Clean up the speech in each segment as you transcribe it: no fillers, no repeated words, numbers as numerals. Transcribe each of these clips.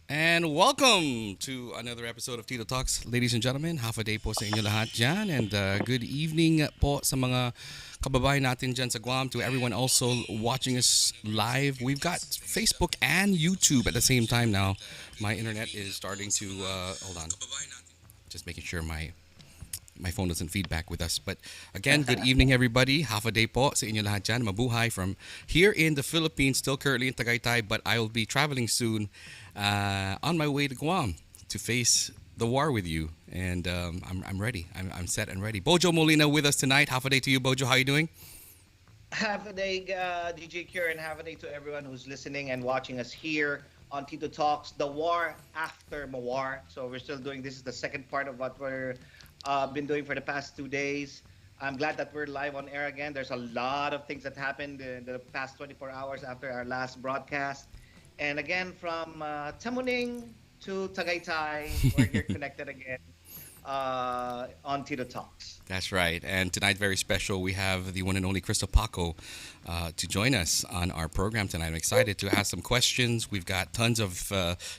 And welcome to another episode of Tito Talks. Ladies and gentlemen, half a day po sa inyo lahat dyan. And good evening po sa mga kababayan natin dyan sa Guam. To everyone also watching us live. We've got Facebook and YouTube at the same time now. My internet is starting to, hold on, just making sure my phone doesn't feedback with us. But again, good evening, everybody. Half a day po sa inyo lahat dyan. Mabuhay from here in the Philippines, still currently in Tagaytay, but I will be traveling soon on my way to Guam to face the war with you. And I'm ready. I'm set and ready. Bojo Molina with us tonight. Half a day to you, Bojo. How you doing? Have a day, DJ Cure, and have a day to everyone who's listening and watching us here on Tito Talks, the war after Mawar. So we're still doing this is the second part of what we're been doing for the past 2 days. I'm glad that we're live on air again. There's a lot of things that happened in the past 24 hours after our last broadcast. And again, from Tamuning to Tagaytay, we're here connected again on Tito Talks. That's right. And tonight, very special, we have the one and only Krystal Paco to join us on our program tonight. I'm excited to ask some questions. We've got tons of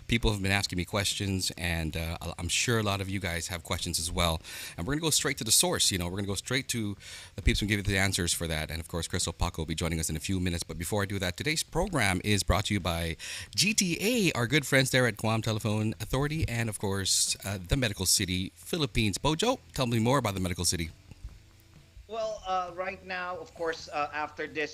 people have been asking me questions, and I'm sure a lot of you guys have questions as well. And we're going to go straight to the source. We're going to go straight to the people who give you the answers for that. And of course, Krystal Paco will be joining us in a few minutes. But before I do that, today's program is brought to you by GTA, our good friends there at Guam Telephone Authority, and of course, the Medical City, Philippines. Bojo, tell me more about the Medical City. Well, right now, of course, after the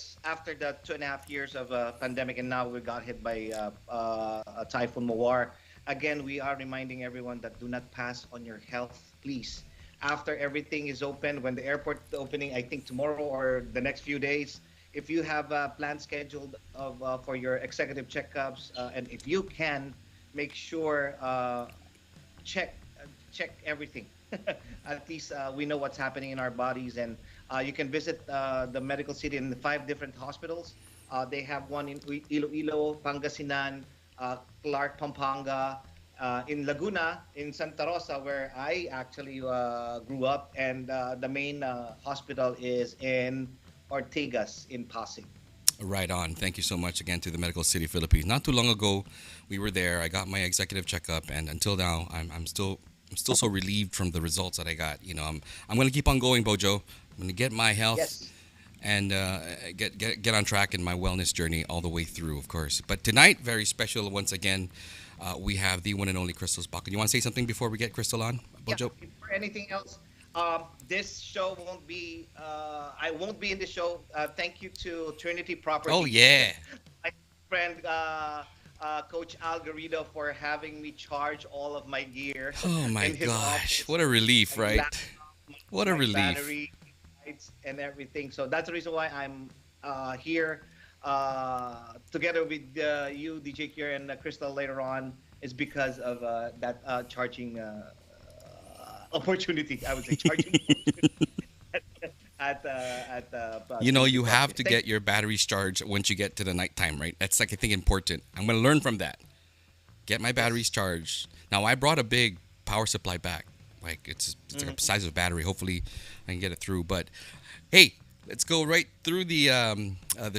2.5 years of pandemic, and now we got hit by a typhoon Mawar. Again, we are reminding everyone that do not pass on your health, please. After everything is open, when the airport opening, I think tomorrow or the next few days, if you have a plan scheduled of for your executive checkups, and if you can, make sure check check everything. At least we know what's happening in our bodies, and you can visit the medical city in the five different hospitals. They have one in Iloilo, Pangasinan, Clark, Pampanga, in Laguna, in Santa Rosa, where I actually grew up, and the main hospital is in Ortigas in Pasig. Right on. Thank you so much again to the Medical City Philippines. Not too long ago, we were there. I got my executive checkup, and until now, I'm still so relieved from the results that I got. I'm going to keep on going, Bojo. I'm going to get my health Yes. and get on track in my wellness journey all the way through, of course. But tonight, very special once again. We have the one and only Crystal Spock. You want to say something before we get Crystal on, Yeah. Bojo? Before anything else, this show won't be. I won't be in the show. Thank you to Trinity Oh Properties, yeah. my friend Coach Al Garrido, for having me charge all of my gear Oh my in his gosh. office. What a relief, My right? laptop, What a my relief. battery, lights, and everything. So that's the reason why I'm here together with you, DJ Kier, and Crystal later on. Is because of that charging opportunity. I would say charging opportunity You Trinity have Properties. to Thank get your batteries charged once you get to the nighttime, right? That's like I think important. I'm gonna learn from that. Get my batteries yes. charged. Now I brought a big power supply back. Like it's like Mhm. the size of a battery. Hopefully I can get it through. But hey, let's go right through the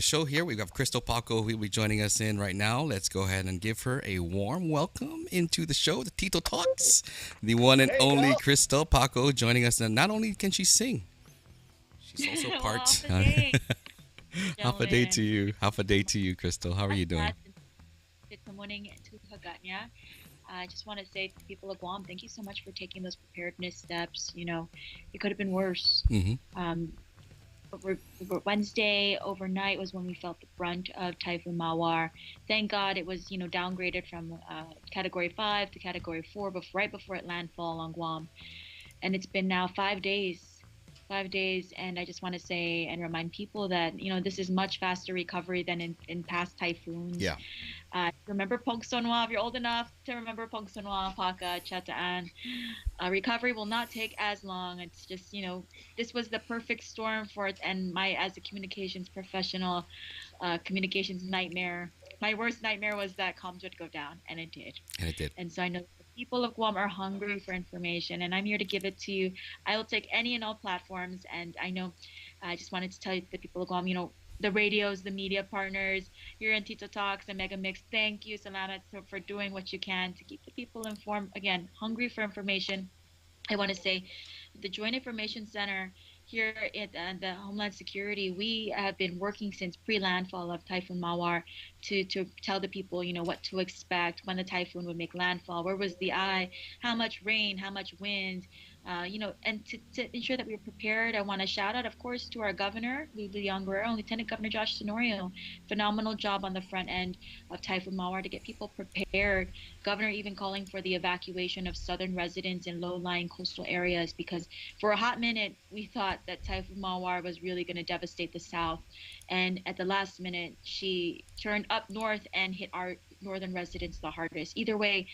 show here. We have Crystal Paco who will be joining us in right now. Let's go ahead and give her a warm welcome into the show, the Tito Talks. The one and There you only go. Crystal Paco joining us. And not only can she sing, she's also Well, off part. a day, Half a day to gentlemen. you. Half a day to you, Crystal. How are At you doing? that, good morning to Hagatnya. I just want to say to the people of Guam, thank you so much for taking those preparedness steps. It could have been worse. Mm-hmm. Um, Wednesday overnight was when we felt the brunt of Typhoon Mawar. Thank God it was, downgraded from Category 5 to Category 4, but right before it landfall on Guam. And it's been now 5 days, and I just want to say and remind people that this is much faster recovery than in past typhoons. Yeah. Remember Pongsonwa, if you're old enough to remember Pongsonwa, Paka, Chataan. Recovery will not take as long. It's just this was the perfect storm for it, and my as a communications professional, communications nightmare, my worst nightmare was that comms would go down, and it did. And it did. And so I know the people of Guam are hungry for information, and I'm here to give it to you. I will take any and all platforms, and I know I just wanted to tell you the people of Guam, the radios, the media partners here in Tito Talks and Megamix. Thank you, Salamat, for doing what you can to keep the people informed. Again, hungry for information. I want to say the Joint Information Center here at the Homeland Security, we have been working since pre-landfall of Typhoon Mawar to tell the people, what to expect when the typhoon would make landfall. Where was the eye? How much rain? How much wind? And to ensure that we were prepared, I want to shout out, of course, to our governor, Lulu Guerrero, and Lieutenant Governor Josh Tenorio. Phenomenal job on the front end of Typhoon Mawar to get people prepared. Governor even calling for the evacuation of southern residents in low-lying coastal areas because for a hot minute we thought that Typhoon Mawar was really going to devastate the south, and at the last minute she turned up north and hit our northern residents the hardest. Either way,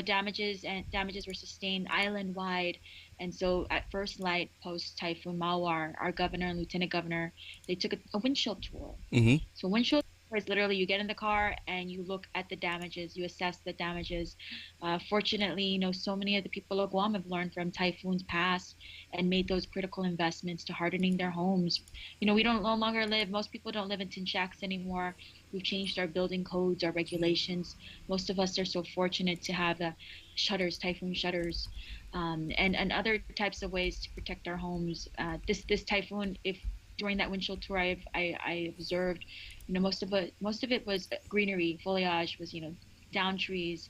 damages were sustained island wide, and so at first light post Typhoon Mawar, our governor and lieutenant governor, they took a windshield tour. Mm-hmm. So windshield is literally you get in the car and you look at the damages, you assess the damages. Fortunately, so many of the people of Guam have learned from typhoons past and made those critical investments to hardening their homes. We don't no longer live. Most people don't live in tin shacks anymore. We've changed our building codes, our regulations. Most of us are so fortunate to have shutters, typhoon shutters, and other types of ways to protect our homes. This typhoon, if during that windshield tour I observed, most of it was greenery, foliage was down trees,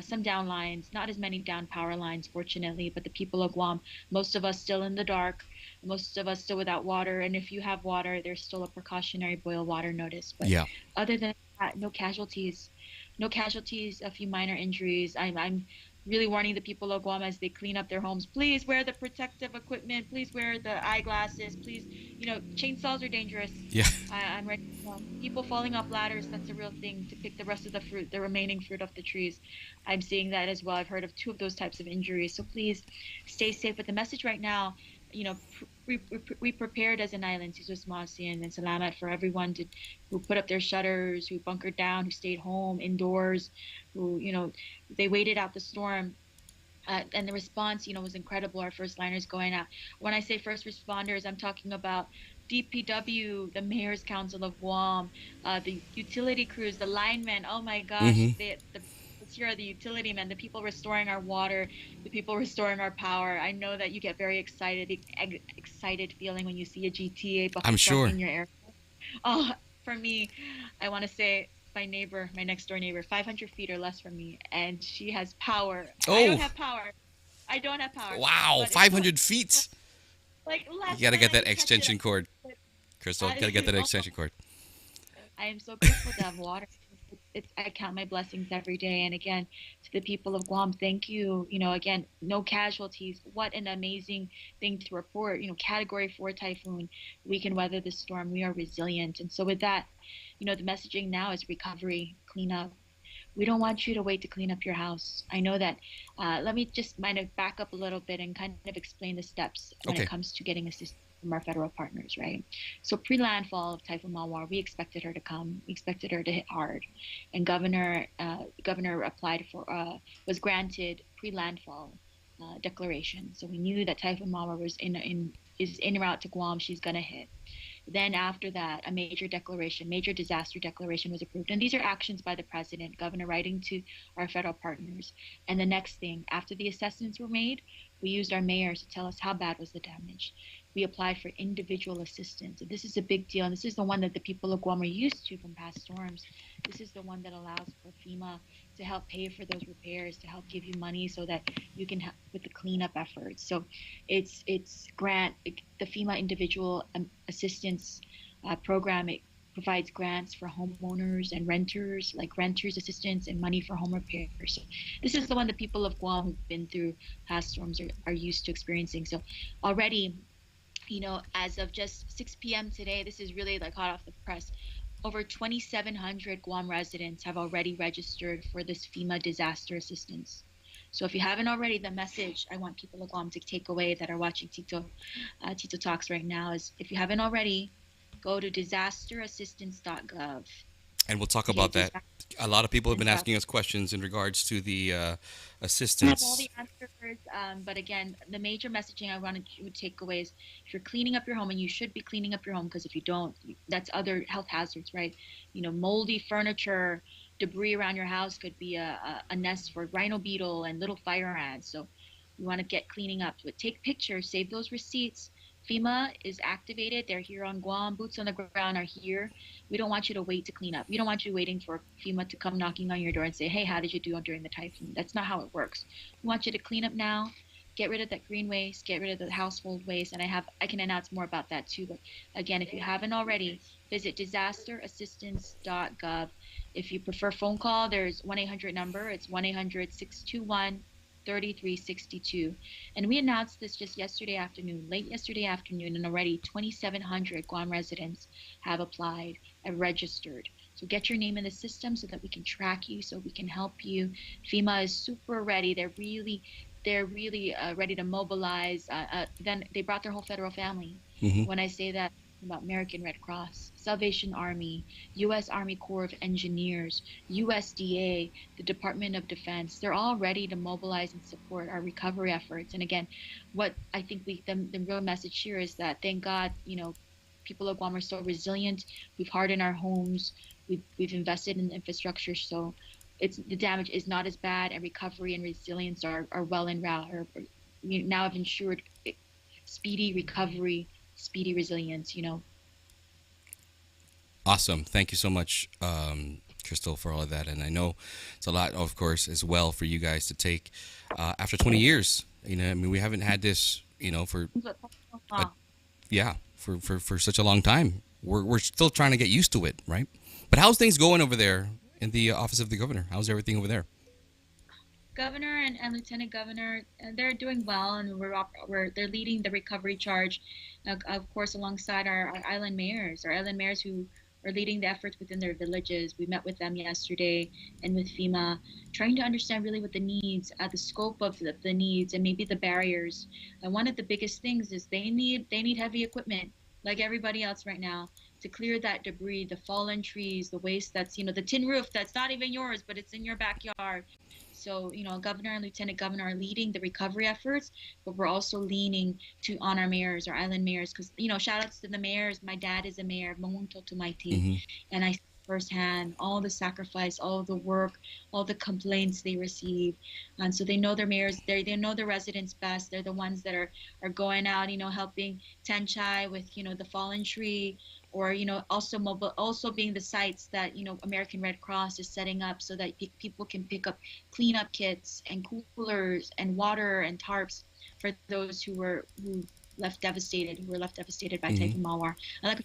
some down lines, not as many down power lines, fortunately. But the people of Guam, most of us still in the dark, most of us still without water, and if you have water, there's still a precautionary boil water notice. But Yeah. other than that, no casualties, no casualties. A few minor injuries. I'm really warning the people of Guam as they clean up their homes. Please wear the protective equipment. Please wear the eyeglasses. Please, chainsaws are dangerous. Yeah. I'm ready. People falling off ladders, that's a real thing, to pick the rest of the fruit, the remaining fruit off the trees. I'm seeing that as well. I've heard of two of those types of injuries. So please stay safe. But the message right now, we prepared as an island, Sisus Masi and Salamat for everyone who put up their shutters, who bunkered down, who stayed home indoors, who, they waited out the storm. And the response, was incredible. Our first liners going out. When I say first responders, I'm talking about DPW, the Mayor's Council of Guam, the utility crews, the linemen. Oh my gosh, Mm-hmm. here are the utility men, the people restoring our water, the people restoring our power. I know that you get very excited feeling when you see a GTA I'm bucket truck sure. in your area. Oh, for me, I want to say my neighbor, my next door neighbor, 500 feet or less from me, and she has power. I don't Oh, have power. I don't have power. wow. But it's 500 feet. like You last got to night get I that checked it extension out. cord, Crystal. Got to get I, that oh, extension cord. I am so grateful to have water. I count my blessings every day. And again, to the people of Guam, thank you. Again, no casualties. What an amazing thing to report. Category 4 typhoon. We can weather the storm. We are resilient. And so with that, the messaging now is recovery, cleanup. We don't want you to wait to clean up your house. I know that. Let me just kind of back up a little bit and kind of explain the steps when it Okay. comes to getting assistance from our federal partners, right? So pre-landfall of Typhoon Mawar, we expected her to come. We expected her to hit hard, and Governor applied for was granted pre-landfall declaration. So we knew that Typhoon Mawar was is en route to Guam. She's gonna hit. Then after that, a major disaster declaration was approved. And these are actions by the president, governor writing to our federal partners. And the next thing, after the assessments were made, we used our mayors to tell us how bad was the damage. We applied for individual assistance. And this is a big deal. And this is the one that the people of Guam are used to from past storms. This is the one that allows for FEMA to help pay for those repairs, to help give you money so that you can help with the cleanup efforts. So it's the FEMA individual assistance program. It provides grants for homeowners and renters, like renters assistance and money for home repairs. So this is the one the people of Guam who've been through past storms are used to experiencing. So already, as of just 6 p.m. today, this is really like hot off the press. Over 2,700 Guam residents have already registered for this FEMA disaster assistance. So if you haven't already, the message I want people of Guam to take away that are watching Tito Talks right now is, if you haven't already, go to disasterassistance.gov. And we'll talk Okay, about that. disaster A lot of people have and been stuff. asking us questions in regards to the I have all assistance. the answers, but again, the major messaging I wanted you to take away is if you're cleaning up your home, and you should be cleaning up your home because if you don't, that's other health hazards, right? Moldy furniture, debris around your house could be a nest for rhino beetle and little fire ants. So you want to get cleaning up. But take pictures, save those receipts. FEMA is activated. They're here on Guam. Boots on the ground are here. We don't want you to wait to clean up. We don't want you waiting for FEMA to come knocking on your door and say, hey, how did you do during the typhoon? That's not how it works. We want you to clean up now, get rid of that green waste, get rid of the household waste, and I can announce more about that too. But again, if you haven't already, visit disasterassistance.gov. If you prefer phone call, there's 1-800 number. It's 1-800-621 3362. And we announced this just yesterday afternoon, late yesterday afternoon, and already 2,700 Guam residents have applied and registered. So get your name in the system so that we can track you, so we can help you. FEMA is super ready. They're really ready to mobilize. Then they brought their whole federal family. Hmm. When I say that, about American Red Cross, Salvation Army, U.S. Army Corps of Engineers, USDA, the Department of Defense, they're all ready to mobilize and support our recovery efforts. And again, what I think the real message here is that thank God, people of Guam are so resilient. We've hardened our homes. We've invested in infrastructure, so the damage is not as bad, and recovery and resilience are well en route. Or we now have ensured speedy recovery, speedy resilience. Awesome. Thank you so much, Crystal, for all of that. And I know it's a lot, of course, as well for you guys to take after 20 years. I mean, we haven't had this, for a, yeah, for such a long time. We're still trying to get used to it, right? But how's things going over there in the office of the governor? How's everything over there? Governor and lieutenant governor, they're doing well, and they're leading the recovery charge, of course, alongside our island mayors who are leading the efforts within their villages. We met with them yesterday, and with FEMA, trying to understand really what the needs, the scope of the needs, and maybe the barriers. And one of the biggest things is they need heavy equipment, like everybody else right now, to clear that debris, the fallen trees, the waste that's the tin roof that's not even yours, but it's in your backyard. So, governor and lieutenant governor are leading the recovery efforts, but we're also leaning on our mayors, our island mayors, because, shout outs to the mayors. My dad is a mayor of Mamunto to my team, Hmm. and I see firsthand all the sacrifice, all the work, all the complaints they receive. And so they know their mayors, they know the residents best. They're the ones that are going out, helping Tanchai with, the fallen tree, or also also being the sites that American Red Cross is setting up so that people can pick up cleanup kits and coolers and water and tarps for those who were left devastated by Hmm. Typhoon Mawar. I like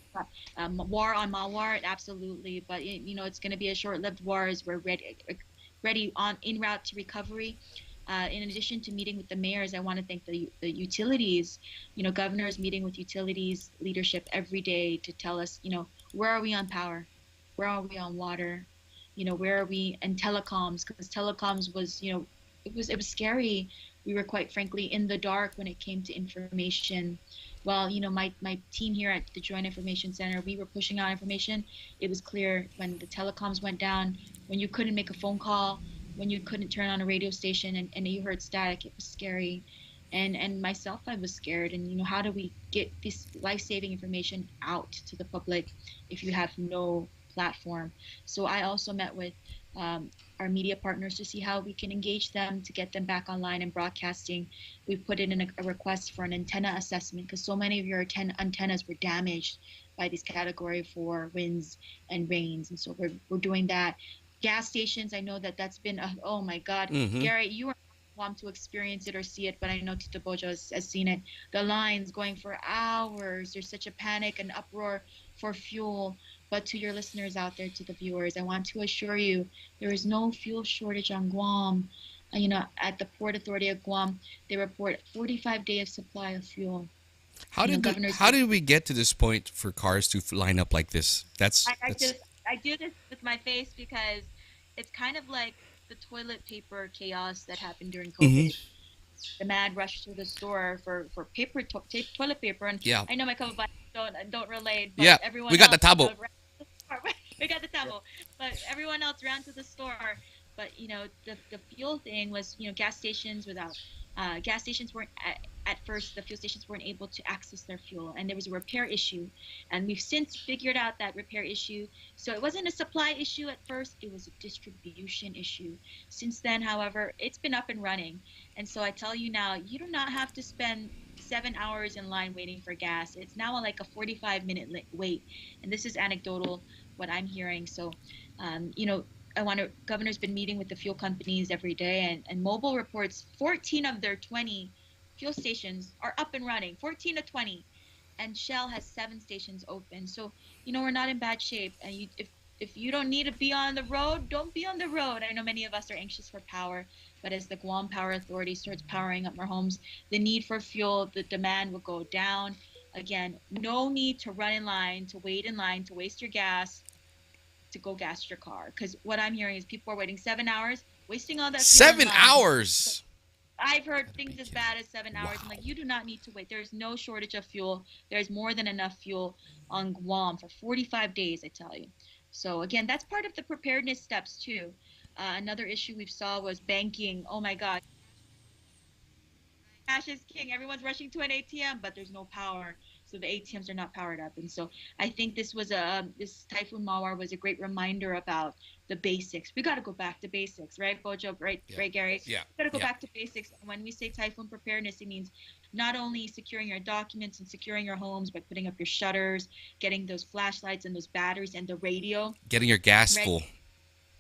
war on Mawar, absolutely, but it's going to be a short-lived war as we're ready on en route to recovery. In addition to meeting with the mayors, I want to thank the utilities. Governors meeting with utilities leadership every day to tell us, where are we on power, where are we on water, where are we in telecoms? Because telecoms was, it was scary. We were quite frankly in the dark when it came to information. Well, my team here at the Joint Information Center, we were pushing out information. It was clear when the telecoms went down, when you couldn't make a phone call, when you couldn't turn on a radio station and you heard static. It was scary. And myself, I was scared. And how do we get this life-saving information out to the public if you have no platform? So I also met with our media partners to see how we can engage them to get them back online and broadcasting. We've put in a request for an antenna assessment because so many of your antennas were damaged by these category 4 winds and rains. And so we're doing that. Gas stations, I know that's been oh my God, Hmm. Gary, you are want to experience it or see it, but I know Tito Bojo has seen it. The lines going for hours. There's such a panic and uproar for fuel. But to your listeners out there, to the viewers, I want to assure you there is no fuel shortage on Guam. At the Port Authority of Guam, they report 45 day of supply of fuel. Governors. How did we get to this point for cars to line up like this? I, I That's. just I do this with my face because it's kind of like the toilet paper chaos that happened during Hmm. COVID. The mad rush to the store for toilet paper, and Yeah. I know my couple buddies don't relate, but Yeah. We everyone got the else tabo. we got the Yeah. travel. But everyone else ran to the store. But the fuel thing was, gas stations weren't at first, the fuel stations weren't able to access their fuel, and there was a repair issue, and we've since figured out that repair issue. So it wasn't a supply issue at first, it was a distribution issue. Since then, however, it's been up and running. And so I tell you now, you do not have to spend 7 hours in line waiting for gas. It's now like a 45-minute wait. And this is anecdotal, what I'm hearing. So, I want to, governor's been meeting with the fuel companies every day, and Mobile reports 14 of their 20 fuel stations are up and running, 14 to 20, and Shell has 7 stations open. So, we're not in bad shape. And if you don't need to be on the road, don't be on the road. I know many of us are anxious for power, but as the Guam Power Authority starts powering up more homes, the need for fuel, the demand will go down. Again, no need to run in line, to wait in line, to waste your gas, to go gas your car. Because what I'm hearing is people are waiting 7 hours, wasting all that fuel in Seven line. hours. I've heard Gotta be things as kidding. bad as 7 hours. I'm Wow. like, you do not need to wait. There's no shortage of fuel. There's more than enough fuel on Guam for 45 days, I tell you. So again, that's part of the preparedness steps too. Another issue we saw was banking. Oh my God, cash is king. Everyone's rushing to an ATM, but there's no power, so the ATMs are not powered up. And so I think this Typhoon Mawar was a great reminder about the basics. We got to go back to basics, right, Bojo? Right, Yeah. right, Gary. Yeah. We got to go Yeah. back to basics. And when we say typhoon preparedness, it means not only securing your documents and securing your homes by putting up your shutters, getting those flashlights and those batteries and the radio, Getting your gas right? full.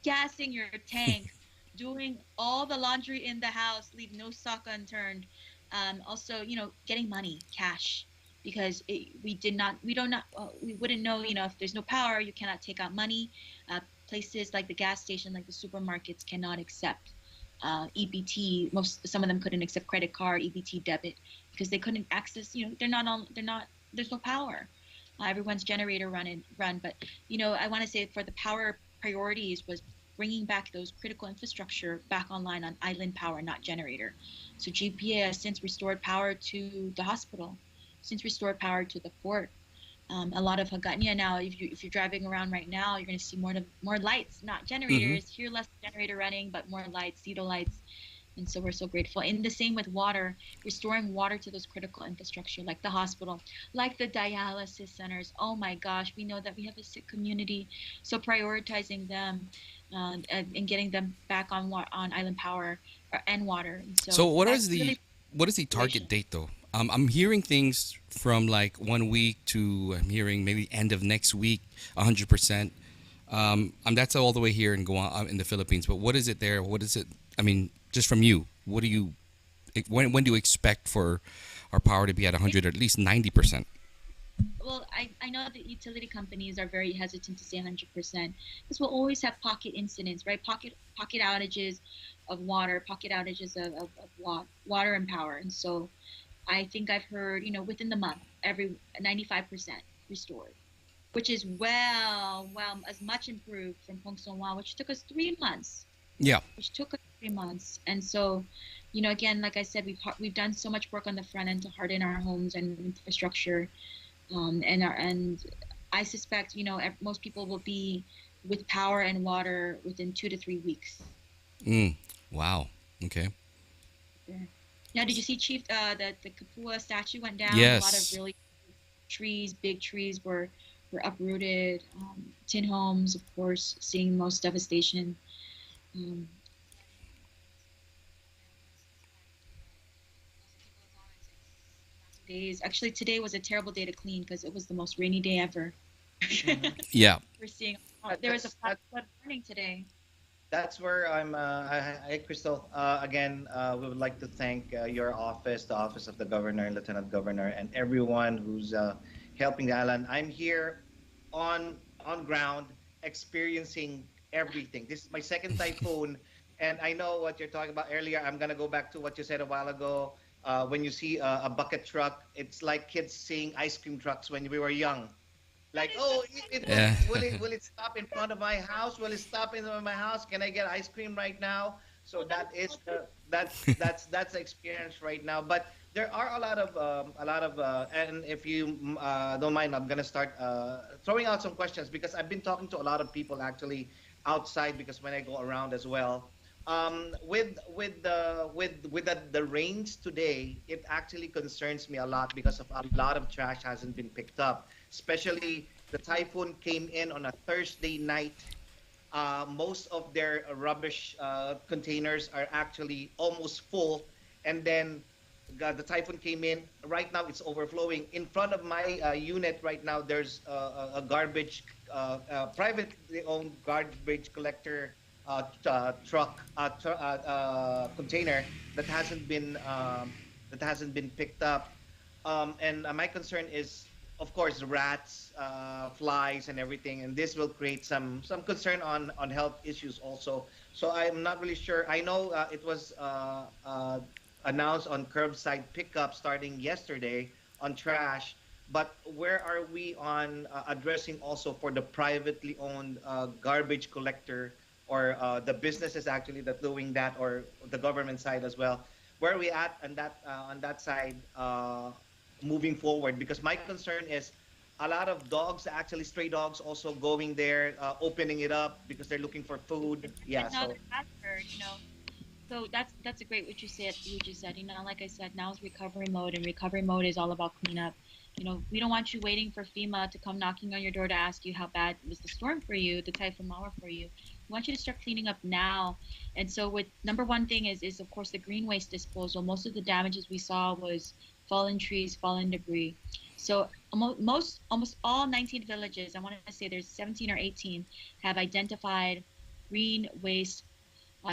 Gassing your tank, doing all the laundry in the house, leave no sock unturned. Also, getting money, cash, because we wouldn't know, if there's no power, you cannot take out money. Places like the gas station, like the supermarkets, cannot accept EBT. Some of them couldn't accept credit card, EBT, debit, because they couldn't access. They're not. There's no power. Everyone's generator run, but I want to say for the power priorities was bringing back those critical infrastructure back online on island power, not generator. So GPA has since restored power to the hospital, since restored power to the port. A lot of Hagåtña now, if you're driving around right now, you're going to see more lights, not Mm-hmm. generators. Here, less generator running, but more lights, CETO lights. And so we're so grateful. And the same with water, restoring water to those critical infrastructure, like the hospital, like the dialysis centers. Oh my gosh, we know that we have a sick community, so prioritizing them and getting them back on island power and water. And So so that's really what is the target situation. date though? I'm hearing things from like 1 week to I'm hearing maybe end of next week, 100%. And that's all the way here in Guam, in the Philippines. But what is it there? What is it? I mean, just from you, what do you when do you expect for our power to be at 100 or at least 90%? Well, I know that utility companies are very hesitant to say 100% because we'll always have pocket incidents, right? Pocket outages of water, pocket outages of water and power. And so I think I've heard, within the month, every 95% restored, which is well, as much improved from Pong Son, which took us 3 months, Yeah. And so, again, like I said, we've done so much work on the front end to harden our homes and infrastructure, and I suspect, most people will be with power and water within 2 to 3 weeks. Mm. Wow. Okay. Yeah. Now, did you see Chief that the Kapua statue went down? A lot of Yes. really big trees were uprooted. Tin homes, of course, seeing most devastation. Um, Days. Actually, today was a terrible day to clean because it was the most rainy day ever. Mhm. Yeah. We're seeing That, there was a that's that, flood warning today. that's where I'm. Crystal. Again, we would like to thank your office, the office of the governor, lieutenant governor, and everyone who's helping the island. I'm here on ground, experiencing everything. This is my second typhoon, and I know what you're talking about earlier. I'm gonna go back to what you said a while ago. When you see a bucket truck, it's like kids seeing ice cream trucks when we were young. That Like, is oh, it Yeah. will it stop in front of my house? Will it stop in front of my house? Can I get ice cream right now? So that's the experience right now. But there are and if you don't mind, I'm gonna start throwing out some questions because I've been talking to a lot of people actually outside because when I go around as well. The rains today, it actually concerns me a lot because of a lot of trash hasn't been picked up. Especially the typhoon came in on a Thursday night. Most of their rubbish containers are actually almost full, and then the typhoon came in. Right now, it's overflowing. In front of my unit right now, there's a garbage, privately owned garbage collector truck container that hasn't been picked up. And my concern is, of course, rats, flies, and everything, and this will create some concern on health issues also. So I'm not really sure. I know it was announced on curbside pickup starting yesterday on trash, but where are we on addressing also for the privately owned garbage collector or the businesses actually that doing that or the government side as well? Where are we at on that side? Moving forward, because my concern is a lot of dogs, actually stray dogs, also going there, opening it up because they're looking for food. Yeah, Another so hazard, So that's a great what you said. Like I said, now is recovery mode, and recovery mode is all about cleanup. We don't want you waiting for FEMA to come knocking on your door to ask you how bad was the storm for you, the typhoon Mawar for you. We want you to start cleaning up now. And so, with number one thing is of course the green waste disposal. Most of the damages we saw was fallen trees, fallen debris. So almost all 19 villages, I want to say there's 17 or 18, have identified green waste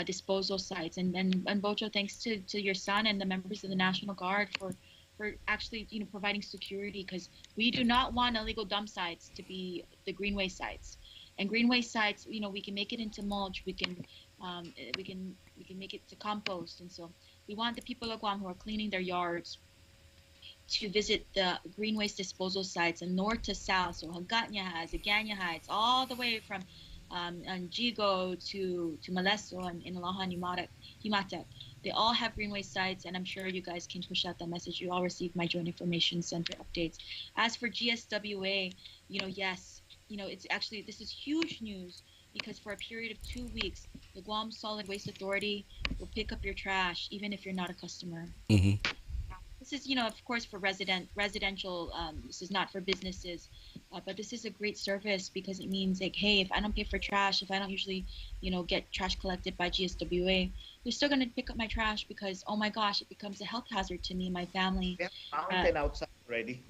disposal sites. And Bocho, thanks to your son and the members of the National Guard for actually providing security, because we do not want illegal dump sites to be the green waste sites. And green waste sites, we can make it into mulch, we can make it to compost. And so we want the people of Guam who are cleaning their yards to visit the green waste disposal sites and north to south. So Hagåtña has, Agana Heights, all the way from Jigo to Maleso and Inalahan, Himatec. They all have green waste sites, and I'm sure you guys can push out that message. You all received my Joint Information Center updates. As for GSWA, yes, it's actually, this is huge news because for a period of 2 weeks, the Guam Solid Waste Authority will pick up your trash even if you're not a customer. Mm-hmm. This is, of course, for residential. This is not for businesses, but this is a great service because it means like, hey, if I don't pay for trash, if I don't usually, get trash collected by GSWA, they're still gonna pick up my trash because, oh my gosh, it becomes a health hazard to me and my family. we have a mountain outside already.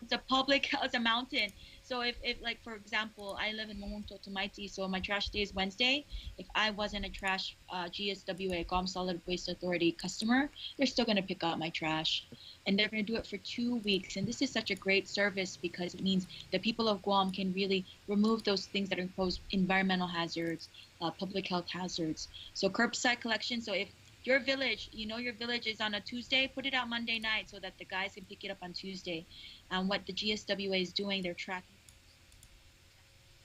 It's a public, it's a mountain. So if like, for example, I live in Momonto Tumaiti, so my trash day is Wednesday. If I wasn't a trash GSWA, Guam Solid Waste Authority customer, they're still going to pick up my trash. And they're going to do it for 2 weeks. And this is such a great service because it means the people of Guam can really remove those things that impose environmental hazards, public health hazards. So curbside collection. So if your village, your village is on a Tuesday, put it out Monday night so that the guys can pick it up on Tuesday. What the GSWA is doing, they're tracking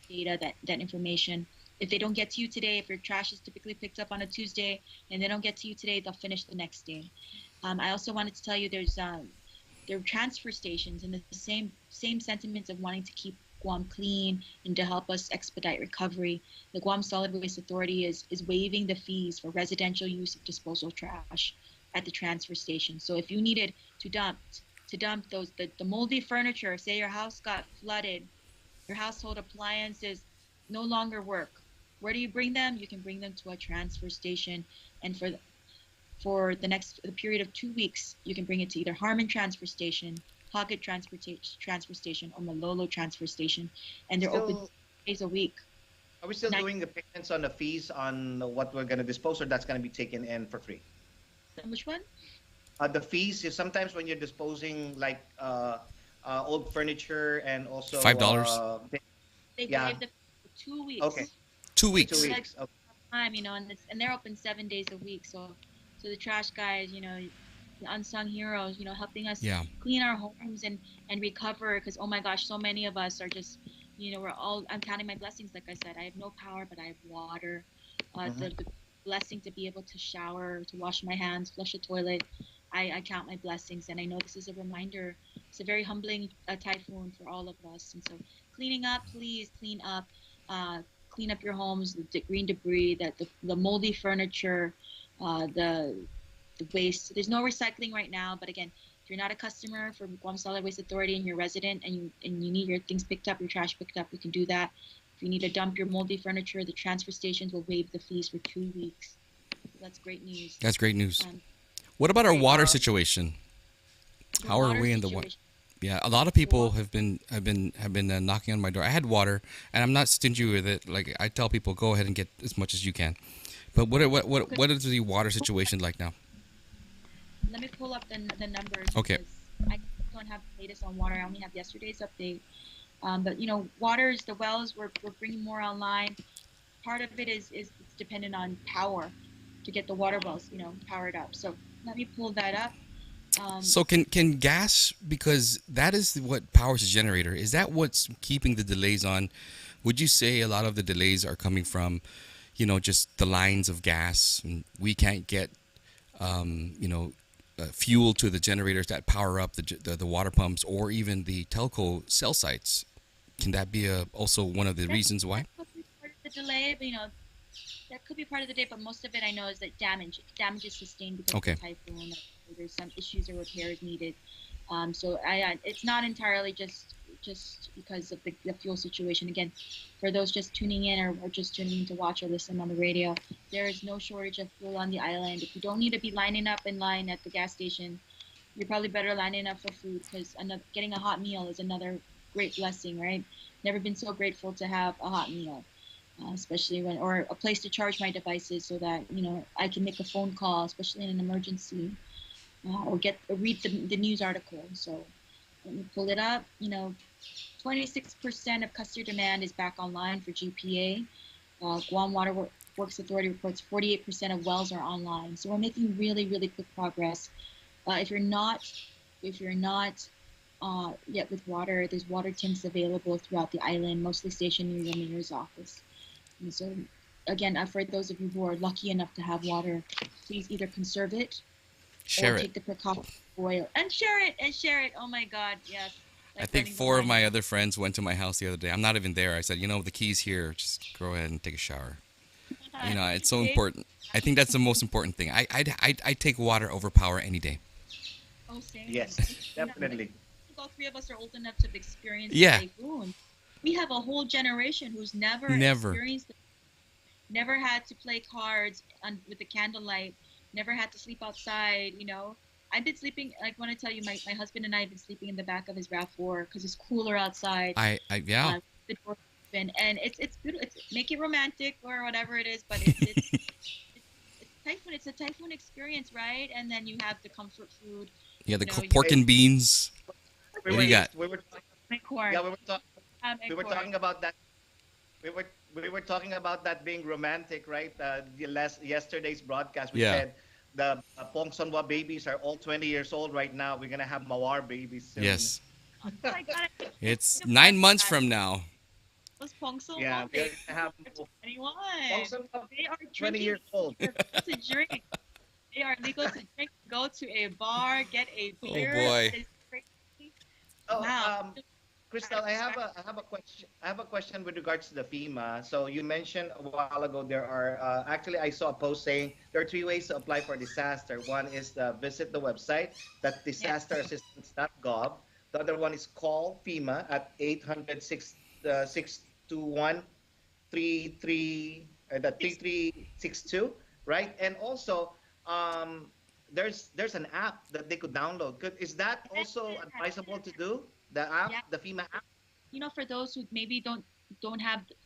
data, that information. If they don't get to you today, if your trash is typically picked up on a Tuesday and they don't get to you today, they'll finish the next day. I also wanted to tell you there are transfer stations, and the same sentiments of wanting to keep Guam clean and to help us expedite recovery. The Guam Solid Waste Authority is waiving the fees for residential use of disposal trash at the transfer station. So if you needed to dump the moldy furniture, say your house got flooded, your household appliances no longer work, where do you bring them? You can bring them to a transfer station, and for the period of 2 weeks, you can bring it to either Harmon Transfer Station, Pocket Transfer Station, or Malolo Transfer Station, and they're open 6 days a week. Are we still doing the payments on the fees on what we're going to dispose, or that's going to be taken in for free? Which one? The fees is sometimes when you're disposing like old furniture and also $5. They yeah. waive the 2 weeks. Okay. 2 weeks. 2 weeks. Okay. Time, and they're open 7 days a week. So the trash guys, the unsung heroes, helping us clean our homes and recover. Because oh my gosh, so many of us are just, I'm counting my blessings. Like I said, I have no power, but I have water. The blessing to be able to shower, to wash my hands, flush the toilet. I count my blessings, and I know this is a reminder. It's a very humbling typhoon for all of us, and so cleaning up, please uh, clean up your homes, the green debris, the moldy furniture, the waste. There's no recycling right now, but again, if you're not a customer for Guam Solid Waste Authority and you're resident and you need your things picked up, your trash picked up, you can do that. If you need to dump your moldy furniture, the transfer stations will waive the fees for 2 weeks. That's great news. That's great news. Um, What about our great. water situation? The How are water we in the water? situation. Yeah, a lot of people have been knocking on my door. I had water, and I'm not stingy with it. Like I tell people, go ahead and get as much as you can. But what is the water situation like now? Let me pull up the numbers Okay. because I don't have the latest on water. I only have yesterday's update. But waters, the wells, we're bringing more online. Part of it is it's dependent on power to get the water wells, powered up. So let me pull that up. Um, So can gas, because that is what powers the generator. Is that what's keeping the delays on? Would you say a lot of the delays are coming from, just the lines of gas, and we can't get fuel to the generators that power up the water pumps, or even the telco cell sites? Can that be also one of the that, reasons that why? could be part of the delay, but that could be part of the day, but most of it I know is that damage is sustained because of the Okay. typhoon. There's some issues or repairs needed. So it's not entirely just because of the fuel situation. Again, for those just tuning in or just tuning in to watch or listen on the radio, there is no shortage of fuel on the island. If you don't need to be lining up in line at the gas station, you're probably better lining up for food because getting a hot meal is another great blessing, right? Never been so grateful to have a hot meal, especially or a place to charge my devices so that I can make a phone call, especially in an emergency, or read the news article. So let me pull it up. 26% of customer demand is back online for GPA. Guam Works Authority reports 48% of wells are online. So we're making really, really quick progress. If you're not yet with water, there's water tanks available throughout the island, mostly stationed near the mayor's office. And so, again, for those of you who are lucky enough to have water, please either conserve it or Share it. take the precaution to boil and share it and share it. Oh my God, yes, I like think burning the four of line. my other friends went to my house the other day. I'm not even there. I said, the key's here. Just go ahead and take a shower. It's so They- important. I think that's the most important thing. I take water over power any day. oh, same. Yes, I definitely. think all three of us are old enough to have experienced the Yeah, typhoon. We have a whole generation who's never never. experienced it, never had to play cards with the candlelight, never had to sleep outside. I've been sleeping. Like, want to tell you, my husband and I have been sleeping in the back of his RAV4 because it's cooler outside. Yeah. The door open, and it's beautiful. Make it romantic or whatever it is, but it's a typhoon experience, right? And then you have the comfort food. Yeah, the You pork Hey, and beans. we What do were you got? we were make corn, yeah we were talking make we were corn. talking about that. We were talking about that being romantic, right? Yesterday's broadcast, we Yeah. said the Pongsonwa babies are all 20 years old right now. We're gonna have Mawar babies soon. Yes. Oh my God, I didn't It's think about 9 months that. from now. Those Pongso Yeah, Mom we're babies gonna have are 21. Pongsonwa They are 20 drinking. years old. They are legal to drink. They are legal to drink. Go to a bar, get a Oh beer. boy. That is crazy. Oh, Wow. Krystal, I have a question. I have a question with regards to the FEMA. So you mentioned a while ago there are actually I saw a post saying there are three ways to apply for disaster. One is visit the website, that Yeah. disasterassistance.gov. The other one is call FEMA at 800 621 the 3362, right? And also there's an app that they could download. Is that also advisable to do? The app, Yeah. the FEMA app? For those who maybe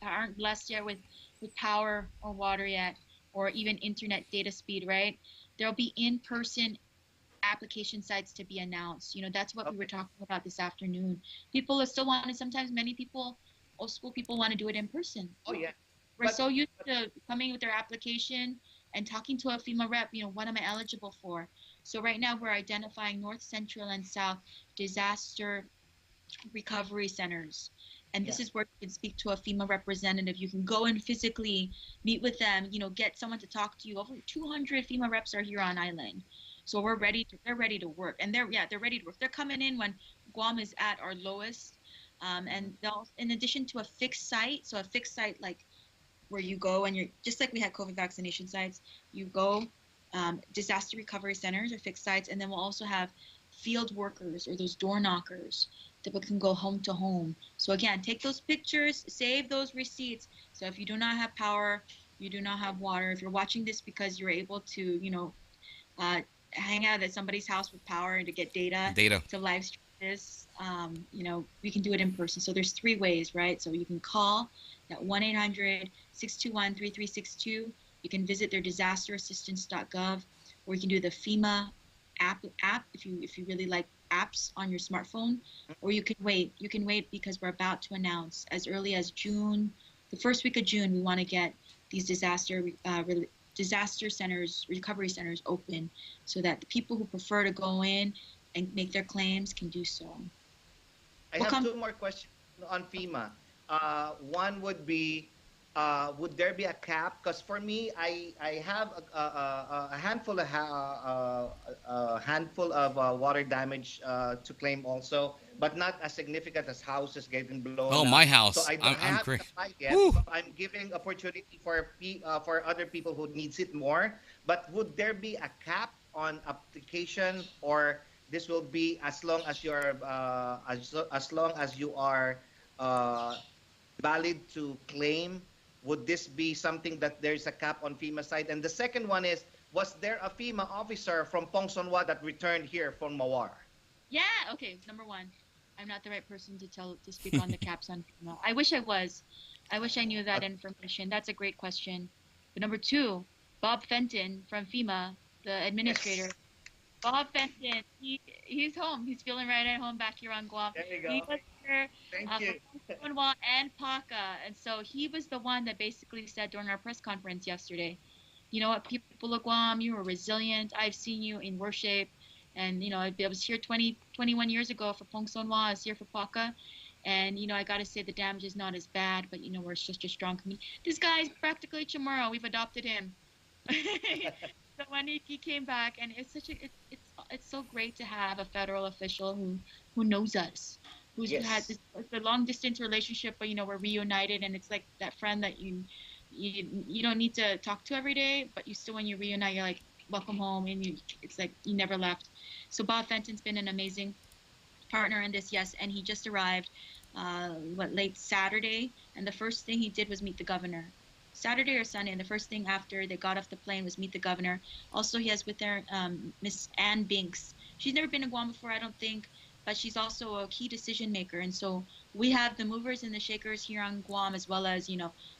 aren't blessed yet with power or water yet, or even internet data speed, right? There'll be in-person application sites to be announced. That's what we were Okay. talking about this afternoon. People are still wanting. Sometimes many people, old school people, want to do it in person. Oh yeah. We're But so used to coming with their application and talking to a FEMA rep. What am I eligible for? So right now we're identifying North, Central, and South disaster recovery centers. And Yeah. this is where you can speak to a FEMA representative. You can go and physically meet with them, get someone to talk to you. Over 200 FEMA reps are here on island. So they're ready to work. And they're ready to work. They're coming in when Guam is at our lowest. Mhm. And they'll, in addition to a fixed site, so a fixed site like where you go and you're just like we had COVID vaccination sites, you go, disaster recovery centers or fixed sites, and then we'll also have field workers or those door knockers that can go home to home. So again, take those pictures, save those receipts. So if you do not have power, you do not have water, if you're watching this because you're able to, uh, hang out at somebody's house with power and to get data Data. to live stream this, we can do it in person. So there's three ways, right? So you can call at 1-800-621-3362. You can visit their disasterassistance.gov, or you can do the FEMA app if you really like apps on your smartphone, or you can wait. You can wait because we're about to announce as early as June, the first week of June, we want to get these disaster centers, recovery centers open so that the people who prefer to go in and make their claims can do so. I We'll have come. two more questions on FEMA. One would be, would there be a cap? Because for me, I have a handful of a handful of water damage to claim also, but not as significant as houses getting blown Oh, up. my So house. I I'm haven't great. applied yet. Woo. So I'm giving opportunity for other people who needs it more. But would there be a cap on application, or this will be as long as you're as long as you are uh, valid to claim? Would this be something that there's a cap on FEMA side? And the second one is, was there a FEMA officer from Pongsonwa that returned here from Mawar? Yeah. Okay. Number one, I'm not the right person to speak on the caps on FEMA. I wish I was. I wish I knew that information. That's a great question. But number two, Bob Fenton from FEMA, the administrator. Yes, Bob Fenton, he's home. He's feeling right at home back here on Guam. there you He go. was here Thank for you. Cornwall and Paca, and so he was the one that basically said during our press conference yesterday, you know what, people of Guam, you are resilient. I've seen you in worship, and I was here 21 years ago for Pong Sonwa. I was here for Paca, and I got to say the damage is not as bad, but we're just a strong community. This guy's practically Chamorro. We've adopted him. So when he came back, and it's such a it's so great to have a federal official who knows us, who's had Yes. this it's a long distance relationship, but we're reunited, and it's like that friend that you don't need to talk to every day, but you still, when you reunite, you're like, welcome home, and it's like you never left. So Bob Fenton's been an amazing partner in this, yes, and he just arrived, late Saturday, and the first thing he did was meet the governor. Saturday or Sunday, and the first thing after they got off the plane was meet the governor. Also, he has with her Miss Ann Binks. She's never been to Guam before, I don't think, but she's also a key decision maker. And so we have the movers and the shakers here on Guam, as well as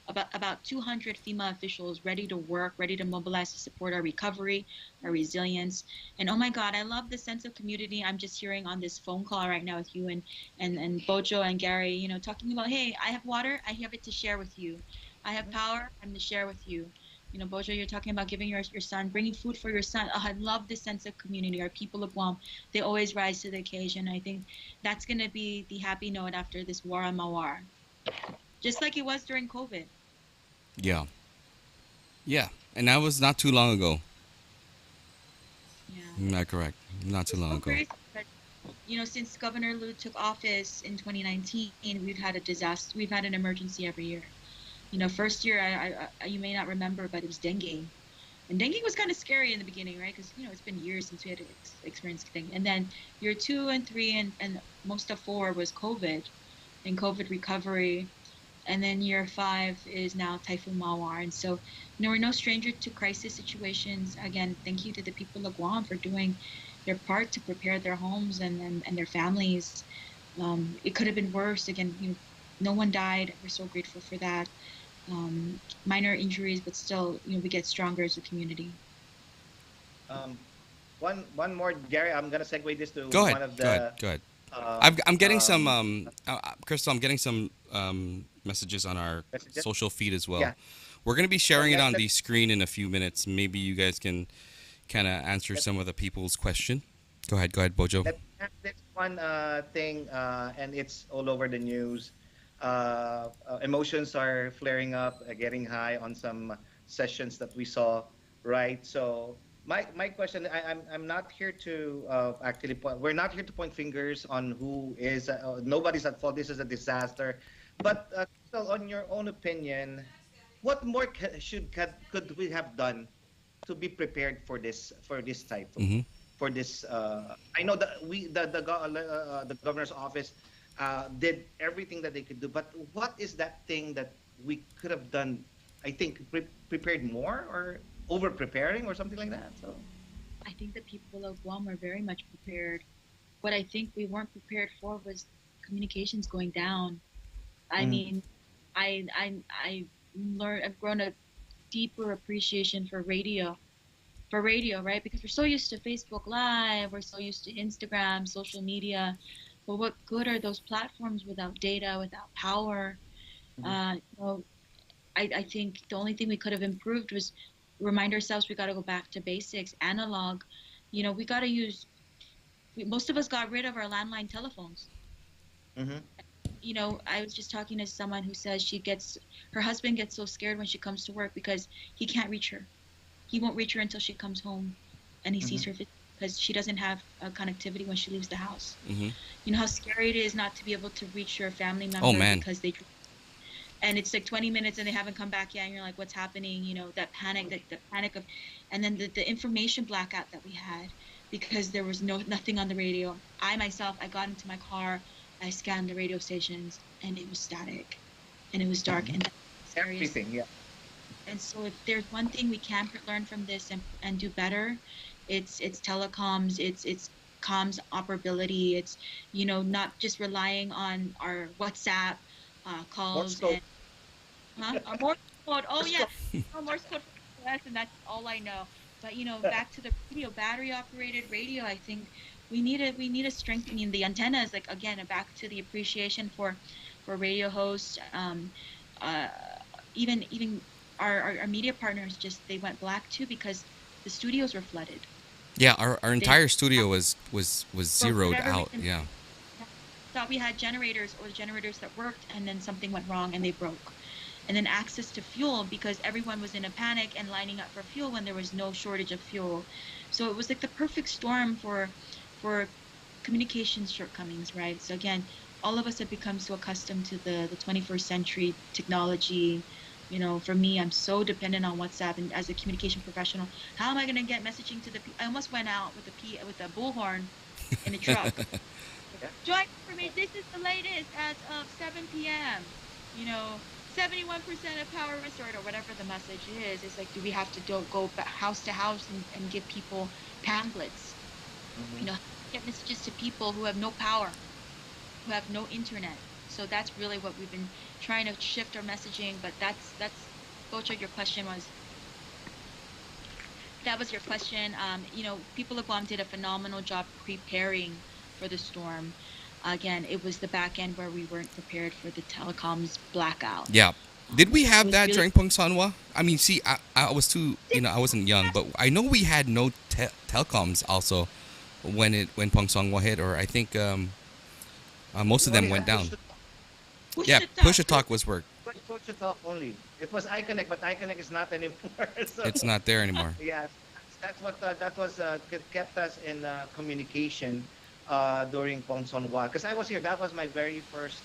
about 200 FEMA officials ready to work, ready to mobilize to support our recovery, our resilience. And oh my God, I love the sense of community I'm just hearing on this phone call right now with you and Bojo and Gary, talking about, hey, I have water, I have it to share with you. I have power, I'm to share with you. Bojo, you're talking about giving your son, bringing food for your son. Oh, I love this sense of community. Our people of Guam, they always rise to the occasion. I think that's going to be the happy note after this war on Mawar, just like it was during COVID. Yeah. Yeah. And that was not too long ago. Yeah. Not correct. Not too It's long so ago. crazy. But, since Governor Liu took office in 2019, we've had a disaster. We've had an emergency every year. First year, you may not remember, but it was dengue. And dengue was kind of scary in the beginning, right? Because, it's been years since we had experienced dengue. And then year 2 and 3 and most of 4 was COVID and COVID recovery. And then year 5 is now Typhoon Mawar. And so, we're no stranger to crisis situations. Again, thank you to the people of Guam for doing their part to prepare their homes and their families. It could have been worse. Again, no one died. We're so grateful for that. Minor injuries, but still, we get stronger as a community. Um, one more, Gary. I'm gonna segue this to Go ahead. one of Go ahead. the Go ahead. um, I'm getting some um, Crystal, I'm getting some messages on our messages. social feed as well. Yeah. We're going to be Oh sharing it yeah. on the screen in a few minutes. Maybe you guys can kind of answer Let, some of the people's question. Go ahead, Bojo. let me ask this one thing, and it's all over the news. Emotions are flaring up, getting high on some sessions that we saw, right? So my question, I'm not here to actually point. We're not here to point fingers on who is. Nobody's at fault. This is a disaster. But Crystal, on your own opinion, what more could we have done to be prepared for this typhoon, Mm-hmm. for this? I know that the governor's office did everything that they could do, but what is that thing that we could have done? I think prepared more or over preparing or something like that. So. I think the people of Guam are very much prepared. What I think we weren't prepared for was communications going down. I Mm, mean, I've grown a deeper appreciation for radio, right? Because we're so used to Facebook Live, we're so used to Instagram, social media. But what good are those platforms without data, without power? mhm. You know, I think the only thing we could have improved was remind ourselves we got to go back to basics, analog. We got to most of us got rid of our landline telephones. Mhm. I was just talking to someone who says her husband gets so scared when she comes to work because he can't reach her. He won't reach her until she comes home and he sees Mhm. her because she doesn't have connectivity when she leaves the house. Mm-hmm. You know how scary it is not to be able to reach your family Oh member man. because and it's like 20 minutes and they haven't come back yet and you're like, what's happening? That panic, the panic of, and then the information blackout that we had because there was nothing on the radio. I got into my car, I scanned the radio stations and it was static and it was dark, Mhm. and that's the scariest. Everything. Yeah. And so if there's one thing we can learn from this and do better, it's telecoms, it's comms operability, it's not just relying on our WhatsApp Morse calls code. and Morse code. Oh Morse yeah, code. Morse code for the US, and that's all I know. But back to the radio, battery operated radio. I think we need a strengthening the antennas. Like again, back to the appreciation for radio hosts. Uh, even our media partners just they went black too because the studios were flooded. Yeah, our They entire studio was for zeroed whatever out. reason Yeah. thought we had generators or generators that worked and then something went wrong and they broke. And then access to fuel because everyone was in a panic and lining up for fuel when there was no shortage of fuel. So it was like the perfect storm for communication shortcomings, right? So again, all of us have become so accustomed to the 21st century technology. For me, I'm so dependent on WhatsApp, and as a communication professional, how am I going to get messaging to the I almost went out with a bullhorn in a truck. Yeah. Join for me. This is the latest as of 7 p.m. You know, 71% of power restored, or whatever the message is. It's like, do we have to go house to house and give people pamphlets? Mhm. Get messages to people who have no power, who have no internet. So that's really what we've been trying to shift our messaging. But that's Bocha, your question was that was your question. People of Guam did a phenomenal job preparing for the storm. Again, it was the back end where we weren't prepared for the telecoms blackout. Yeah. Did we It have was that really during Pung Sanwa? I mean, see, I was too, I wasn't young, but I know we had no telecoms also when Pung Sanwa hit, or I think most We of only them went had push down. to push Yeah, to push talk. to talk was work. push to talk only. It was iConnect, but iConnect is not anymore. So It's not there anymore. yeah, that's what that was kept us in communication during Ponsonhua. Because I was here. That was my very first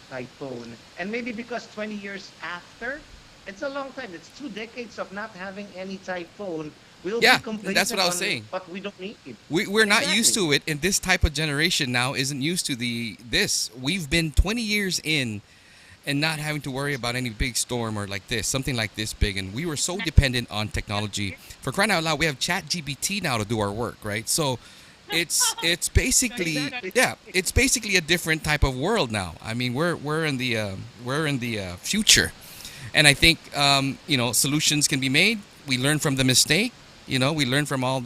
typhoon. And maybe because 20 years after, it's a long time. It's 2 decades of not having any typhoon. We'll be Yeah, that's what complacent I was on saying. what we don't need. We're not used Exactly. to it, and this type of generation now isn't used to this. We've been 20 years in and not having to worry about any big storm or like this, something like this big. And we were so dependent on technology. For crying out loud, we have Chat GPT now to do our work, right? So it's basically, Exactly. yeah, it's basically a different type of world now. I mean, we're in the future, and I think solutions can be made. We learn from the mistake. We learn from all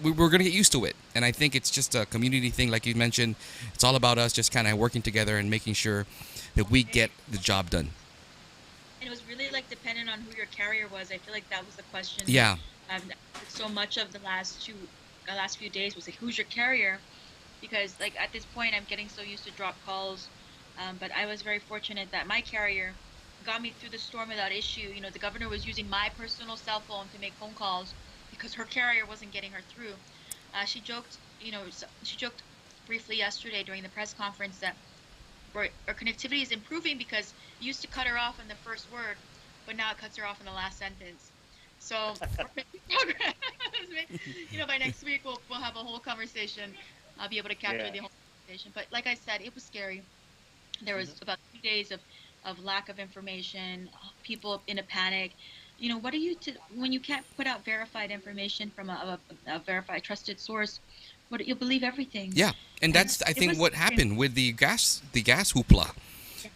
we're gonna get used to it, and I think it's just a community thing, like you mentioned. It's all about us just kind of working together and making sure that we get the job done. And it was really like dependent on who your carrier was. I feel like that was the question Yeah. um, so much of the last few days was like, who's your carrier? because like at this point I'm getting so used to drop calls. But I was very fortunate that my carrier got me through the storm without issue. The governor was using my personal cell phone to make phone calls because her carrier wasn't getting her through. She joked briefly yesterday during the press conference that our connectivity is improving because it used to cut her off in the first word, but now it cuts her off in the last sentence. So we're making progress. By next week we'll have a whole conversation. I'll be able to capture Yeah. the whole conversation. But like I said, it was scary. There was Hmm. about 2 days of lack of information, people in a panic. What are you to when you can't put out verified information from a verified trusted source? What you'll believe everything, Yeah, and and that's I it think was what scary. happened with the gas hoopla.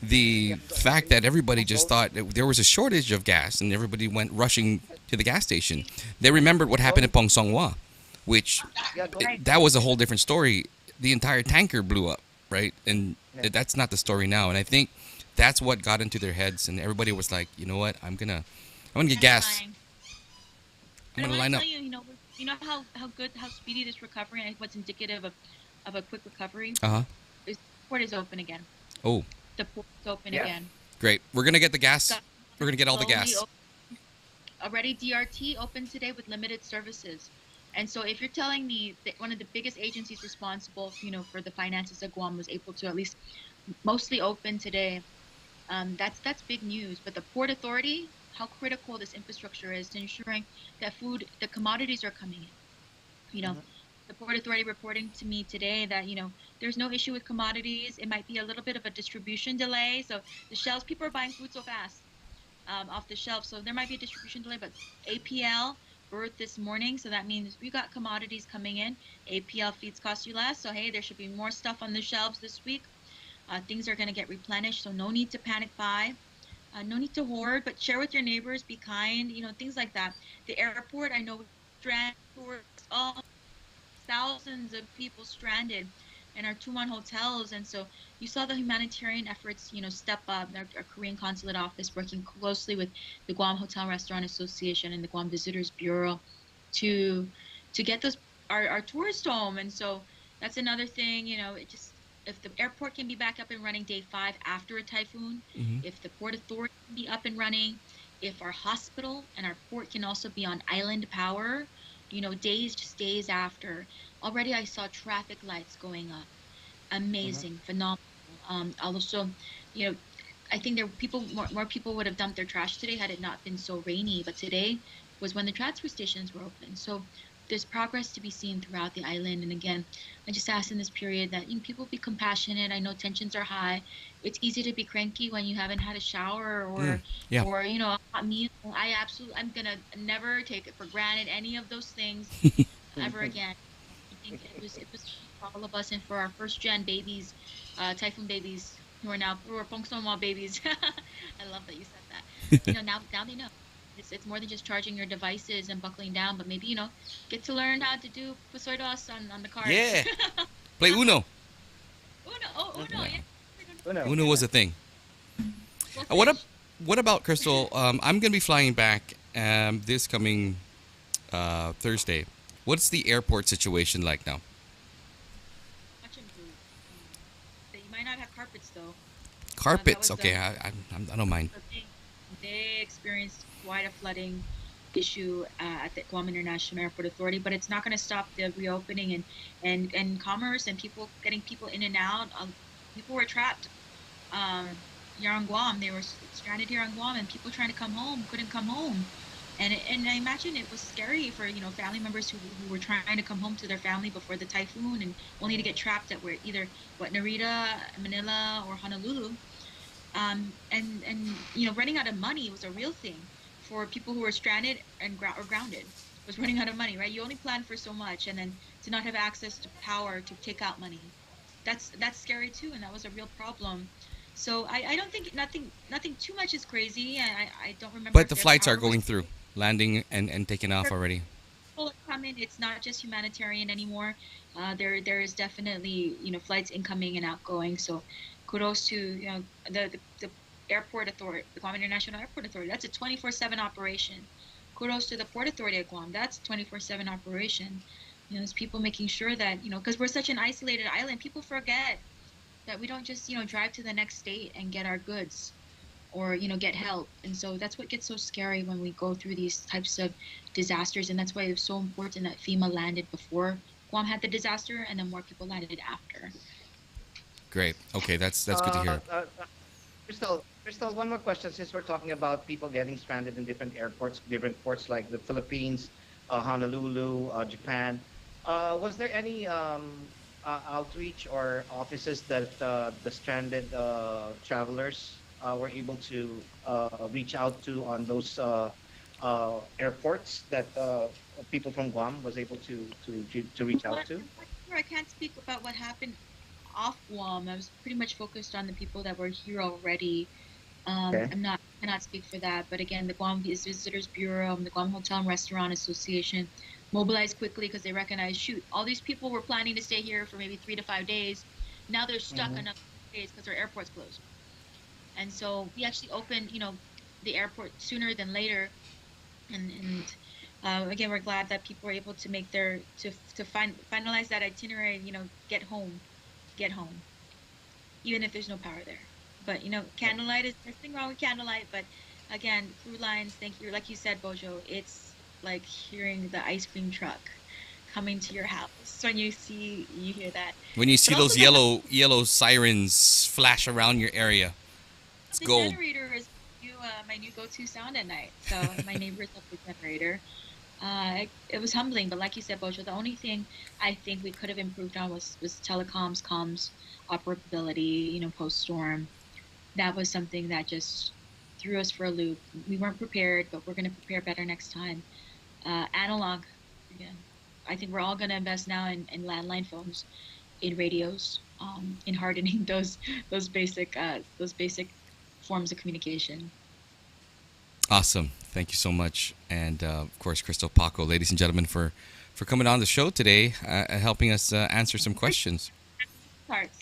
The fact that everybody just thought that there was a shortage of gas and everybody went rushing to the gas station. They remembered what happened at Going. Pongsonghua, which Yeah. Go. Right. that was a whole different story. The entire tanker blew up, right? And Yeah. that's not the story now. And I think that's what got into their heads, and everybody was like, you know what? I'm gonna get gas. Panicking. I'm But I gonna want to line tell up. you, how good, how speedy this recovery, and what's indicative of a quick recovery Uh huh. is the port is open again. Oh, The port is open Yeah. again. great. We're gonna get the gas. Got We're gonna get all the slowly gas. already DRT open today with limited services. And so if you're telling me that one of the biggest agencies responsible, for the finances of Guam was able to at least mostly open today, that's big news. But the Port Authority, how critical this infrastructure is to ensuring that the commodities are coming in. You know, Hmm. the Port Authority reporting to me today that, there's no issue with commodities. It might be a little bit of a distribution delay. So the shelves, people are buying food so fast off the shelf. So there might be a distribution delay, but APL birthed this morning. So that means we got commodities coming in. APL feeds cost you less. So, hey, there should be more stuff on the shelves this week. Things are going to get replenished. So no need to panic buy. No need to hoard, but share with your neighbors, be kind, things like that. The airport, I know, stranded tourists, all thousands of people stranded in our Tuman hotels. And so you saw the humanitarian efforts, step up. Our Korean consulate office working closely with the Guam Hotel Restaurant Association and the Guam Visitors Bureau to get our tourists home. And so that's another thing, it just if the airport can be back up and running day 5 after a typhoon, Hmm. if the port authority can be up and running, if our hospital and our port can also be on island power, days after. Already I saw traffic lights going up. Hmm. Amazing, phenomenal. Also, you know, I think more people would have dumped their trash today had it not been so rainy. But today was when the transfer stations were open. So there's progress to be seen throughout the island. And again, I just ask in this period that people be compassionate. I know tensions are high. It's easy to be cranky when you haven't had a shower Yeah. or a hot meal. I'm gonna never take it for granted any of those things ever again. I think it was for all of us and for our first gen babies, typhoon babies who are Pongsonwa babies. I love that you said that. Now they know. It's more than just charging your devices and buckling down, but maybe get to learn how to do pusoidos on the cards. Yeah. Play Uno. Uno, oh Uno, Yeah. yeah. Who knows? Uno was a thing. Go What up? fish. What about Crystal? I'm gonna be flying back this coming Thursday. What's the airport situation like now? Much improved. You might not have carpets though. That Carpets. was Okay, I don't mind. they experienced quite a flooding issue at the Guam International Airport Authority, but it's not going to stop the reopening and commerce and people getting people in and out. People were trapped here on Guam. They were stranded here on Guam, and people trying to come home couldn't come home. And I imagine it was scary for family members who were trying to come home to their family before the typhoon and only to get trapped at where either Narita, Manila, or Honolulu. And running out of money was a real thing for people who were stranded or grounded. Was running out of money, right? You only plan for so much, and then to not have access to power to take out money, that's scary too, and that was a real problem. So I don't think nothing too much is crazy. I don't remember But if the their flights are power was going through, landing and taking off already. people coming. It's not just humanitarian anymore. There is definitely flights incoming and outgoing. So kudos to the airport authority, the Guam International Airport Authority. That's a 24/7 operation. Kudos to the Port Authority of Guam. That's 24/7 operation. There's people making sure that, because we're such an isolated island, people forget that we don't just, drive to the next state and get our goods or, get help. And so that's what gets so scary when we go through these types of disasters. And that's why it's so important that FEMA landed before Guam had the disaster and then more people landed after. Great. Okay, that's good to hear. Crystal, one more question. Since we're talking about people getting stranded in different airports, different ports like the Philippines, Honolulu, Japan, was there any outreach or offices that the stranded travelers were able to reach out to on those airports that people from Guam was able to reach out to? I can't speak about what happened off Guam. I was pretty much focused on the people that were here already. Okay. Cannot speak for that. But again, the Guam Visitors Bureau and the Guam Hotel and Restaurant Association mobilized quickly because they recognized, shoot, all these people were planning to stay here for maybe 3 to 5 days. Now they're stuck another days because our airport's closed. And so we actually opened, the airport sooner than later. And again, we're glad that people were able to make finalize that itinerary. Get home, even if there's no power there. But candlelight is nothing wrong with candlelight. But again, cruise lines, thank you. Like you said, Bojo, it's like hearing the ice cream truck coming to your house when you hear that. When you see those yellow sirens flash around your area, it's the gold. Generator is my new go-to sound at night. So my neighbors have the generator. It was humbling, but like you said, Bojo, the only thing I think we could have improved on was comms operability. Post-storm. That was something that just threw us for a loop. We weren't prepared, but we're going to prepare better next time. Analog, again. I think we're all going to invest now in landline phones, in radios, in hardening those basic forms of communication. Awesome. Thank you so much. And of course, Krystal, Paco, ladies and gentlemen, for coming on the show today, helping us answer some questions. Parts.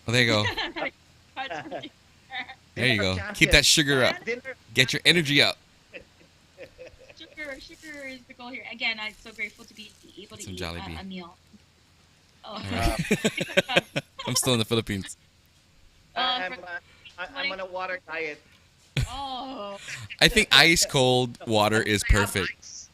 Well, there you go. There you go. Keep that sugar up. Get your energy up. Sugar is the goal here. Again, I'm so grateful to be able to eat a meal. Oh. I'm still in the Philippines. I'm on a water diet. Oh. I think ice cold water is perfect.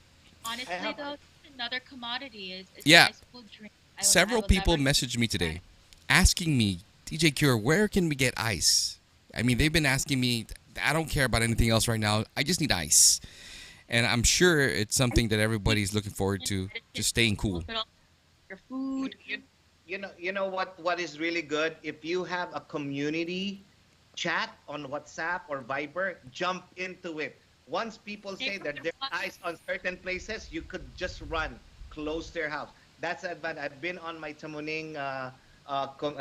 Honestly, though, another commodity is yeah. Ice cold drink. Several people messaged me today asking me, DJ Cure, where can we get ice? I mean, they've been asking me, I don't care about anything else right now. I just need ice. And I'm sure it's something that everybody's looking forward to, just staying cool. Your food. You know what is really good? If you have a community chat on WhatsApp or Viber, jump into it. Once people say that there's ice on certain places, you could just run close to their house. That's advantage. I've been on my Tamuning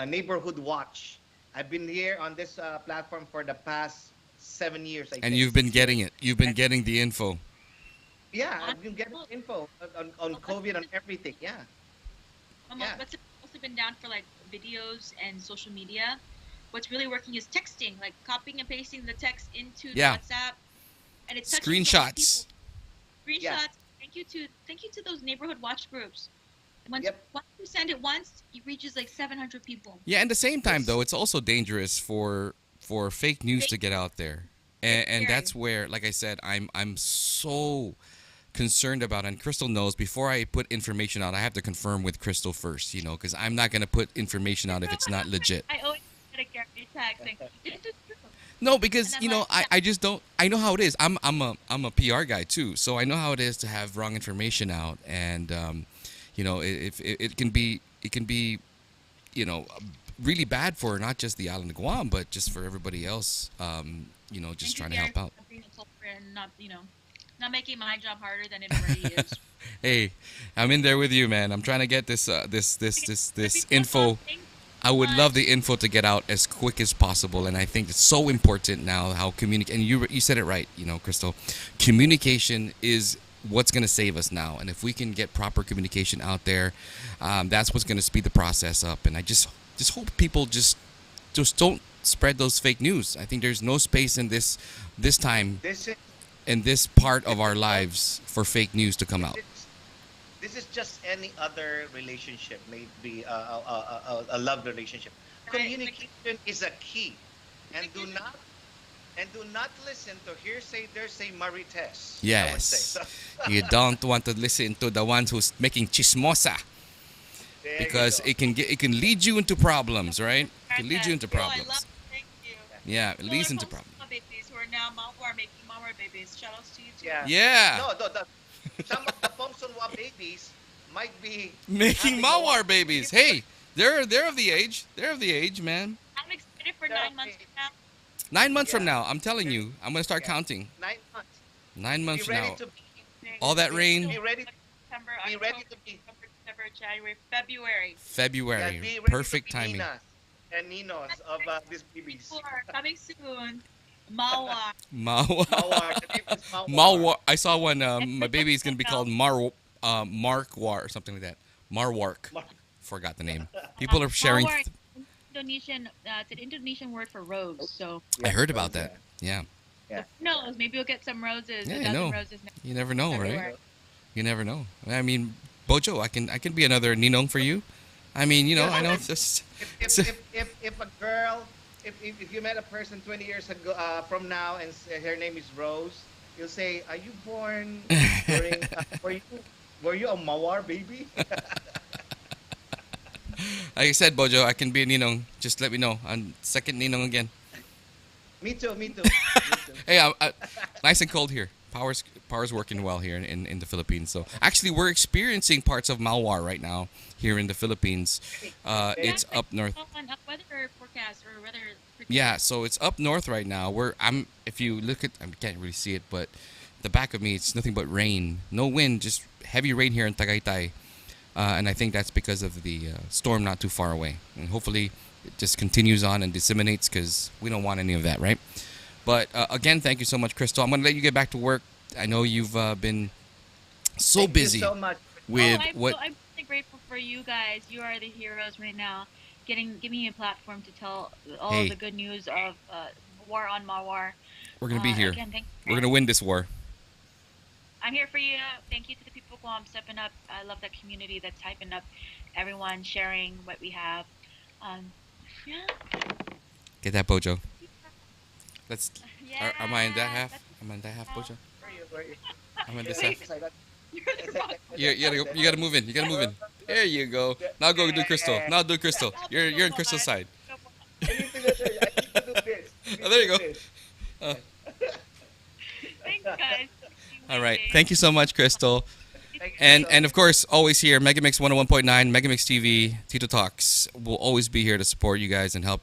neighborhood watch. I've been here on this platform for the past 7 years. I think. You've been getting it. You've been getting the info. Yeah, I've been getting info on COVID, on everything. Yeah. What's also been down for like videos and social media. What's really working is texting, like copying and pasting the text into the WhatsApp, and it's screenshots. Screenshots. Yeah. Thank you to those neighborhood watch groups. Once you send it once, it reaches like 700 people. Yeah, and at the same time though, it's also dangerous for fake news to get out there, and that's where, like I said, I'm so concerned about, and Krystal knows, before I put information out, I have to confirm with Krystal first, because I'm not going to put information out if it's not legit. I always get a tag saying, no, because I just don't. I know how it is. I'm a PR guy too, so I know how it is to have wrong information out, and if it can be really bad for not just the island of Guam, but just for everybody else. Just trying to help out. Not making my job harder than it already is. Hey, I'm in there with you, man. I'm trying to get this info. I would love the info to get out as quick as possible, and I think it's so important now how communicate. And you said it right, Krystal. Communication is what's going to save us now, and if we can get proper communication out there, that's what's going to speed the process up. And I just hope people just don't spread those fake news. I think there's no space in this time. In this part of our lives for fake news to come out. this is just any other relationship, maybe a love relationship. Right. Like, Communication is a key, and do communication. not listen to hearsay, there's a marites, I would say. Yes. So You don't want to listen to the ones who's making chismosa there you because go. it can lead you into problems, right? It can lead you Content. into Oh, I love problems. it. Thank you. Yeah, it Well, our leads into post problems. babies who are now Mawar making Mawar babies. Shout outs to you too. Yeah. Yeah. No, some of the Pomsonwa babies might be Making having Mawar Mawar babies. babies. Hey, they're of the age. They're of the age, man. I'm excited for They're of 9 months from age. now. 9 months from Yeah. now, I'm telling They're, you, I'm gonna start yeah. counting. 9 months. Nine Be months from ready now, to all that We're rain, still be ready like September, be October, ready to be November, December, January, February. yeah, February, be ready to perfect be timing. Ninas and Ninos of these babies. Before, coming soon. Mawar. Mawar. Mawar. The name is Mawar. Mawar. I saw one. And My for baby those is gonna who be don't called Markwar or something like that. Marwark. Forgot the name. People are sharing. Mawar, Indonesian. It's an Indonesian word for rose. So I Yeah, heard Rose, about that. Yeah. Yeah. who knows? Maybe we'll get some roses. Yeah, A I dozen know. roses next You never know, right? February. You never know. I mean, Bojo, I can be another Ninong for you. I mean, you know, I Yeah. know it's just. If a girl, if you met a person 20 years ago from now and her name is Rose, you'll say, "Are you born during? Were you a Mawar baby?" Like I said, Bojo, I can be a Ninong. Just let me know. I'm second Ninong again. Me too. Me too. Me too. Hey, nice and cold here. Power's working well here in the Philippines. So actually, we're experiencing parts of Malwar right now here in the Philippines. It's Yeah, up north. on a weather forecast or weather. Yeah, so it's up north right now. I'm if you look at I can't really see it, but the back of me it's nothing but rain, no wind, just heavy rain here in Tagaytay. And I think that's because of the storm not too far away. And hopefully it just continues on and disseminates because we don't want any of that, right? But again, thank you so much, Krystal. I'm going to let you get back to work. I know you've been so Thank you busy so much. with what. I'm really grateful for you guys. You are the heroes right now. Giving me a platform to tell all Hey. of the good news of war on Mawar. We're going to be here. Again, thank you. We're going to win this war. I'm here for you. Thank you to the people who stepping up. I love that community that's hyping up everyone, sharing what we have. Yeah. Get that, Bojo. Yeah. Am I in that half? That's- Am I in that half, Bojo? Where are you? I'm in this Wait. half. You're the wrong- You gotta move in. You gotta move in. There you go. Now go do Krystal. Now do Krystal. You're in Krystal's side. I need to do this. Oh, there you go. Thanks, guys. All right. Thank you so much, Krystal. Thank you And so of course, always here, Megamixx 101.9, Megamixx TV, Tito Talks. We'll always be here to support you guys and help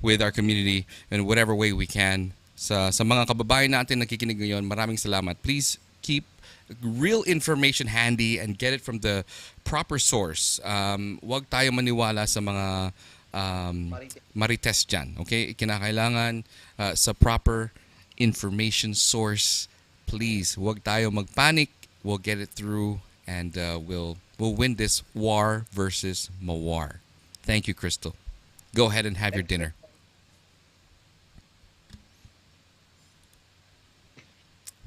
with our community in whatever way we can. Sa mga kababayan natin nakikinig ngayon, maraming salamat. Please keep real information handy and get it from the proper source. Wag tayo maniwala sa mga marites dyan. Okay? Kinakailangan sa proper information source. Please, wag tayo magpanic. We'll get it through and we'll win this war versus Mawar. Thank you, Krystal. Go ahead and have your dinner.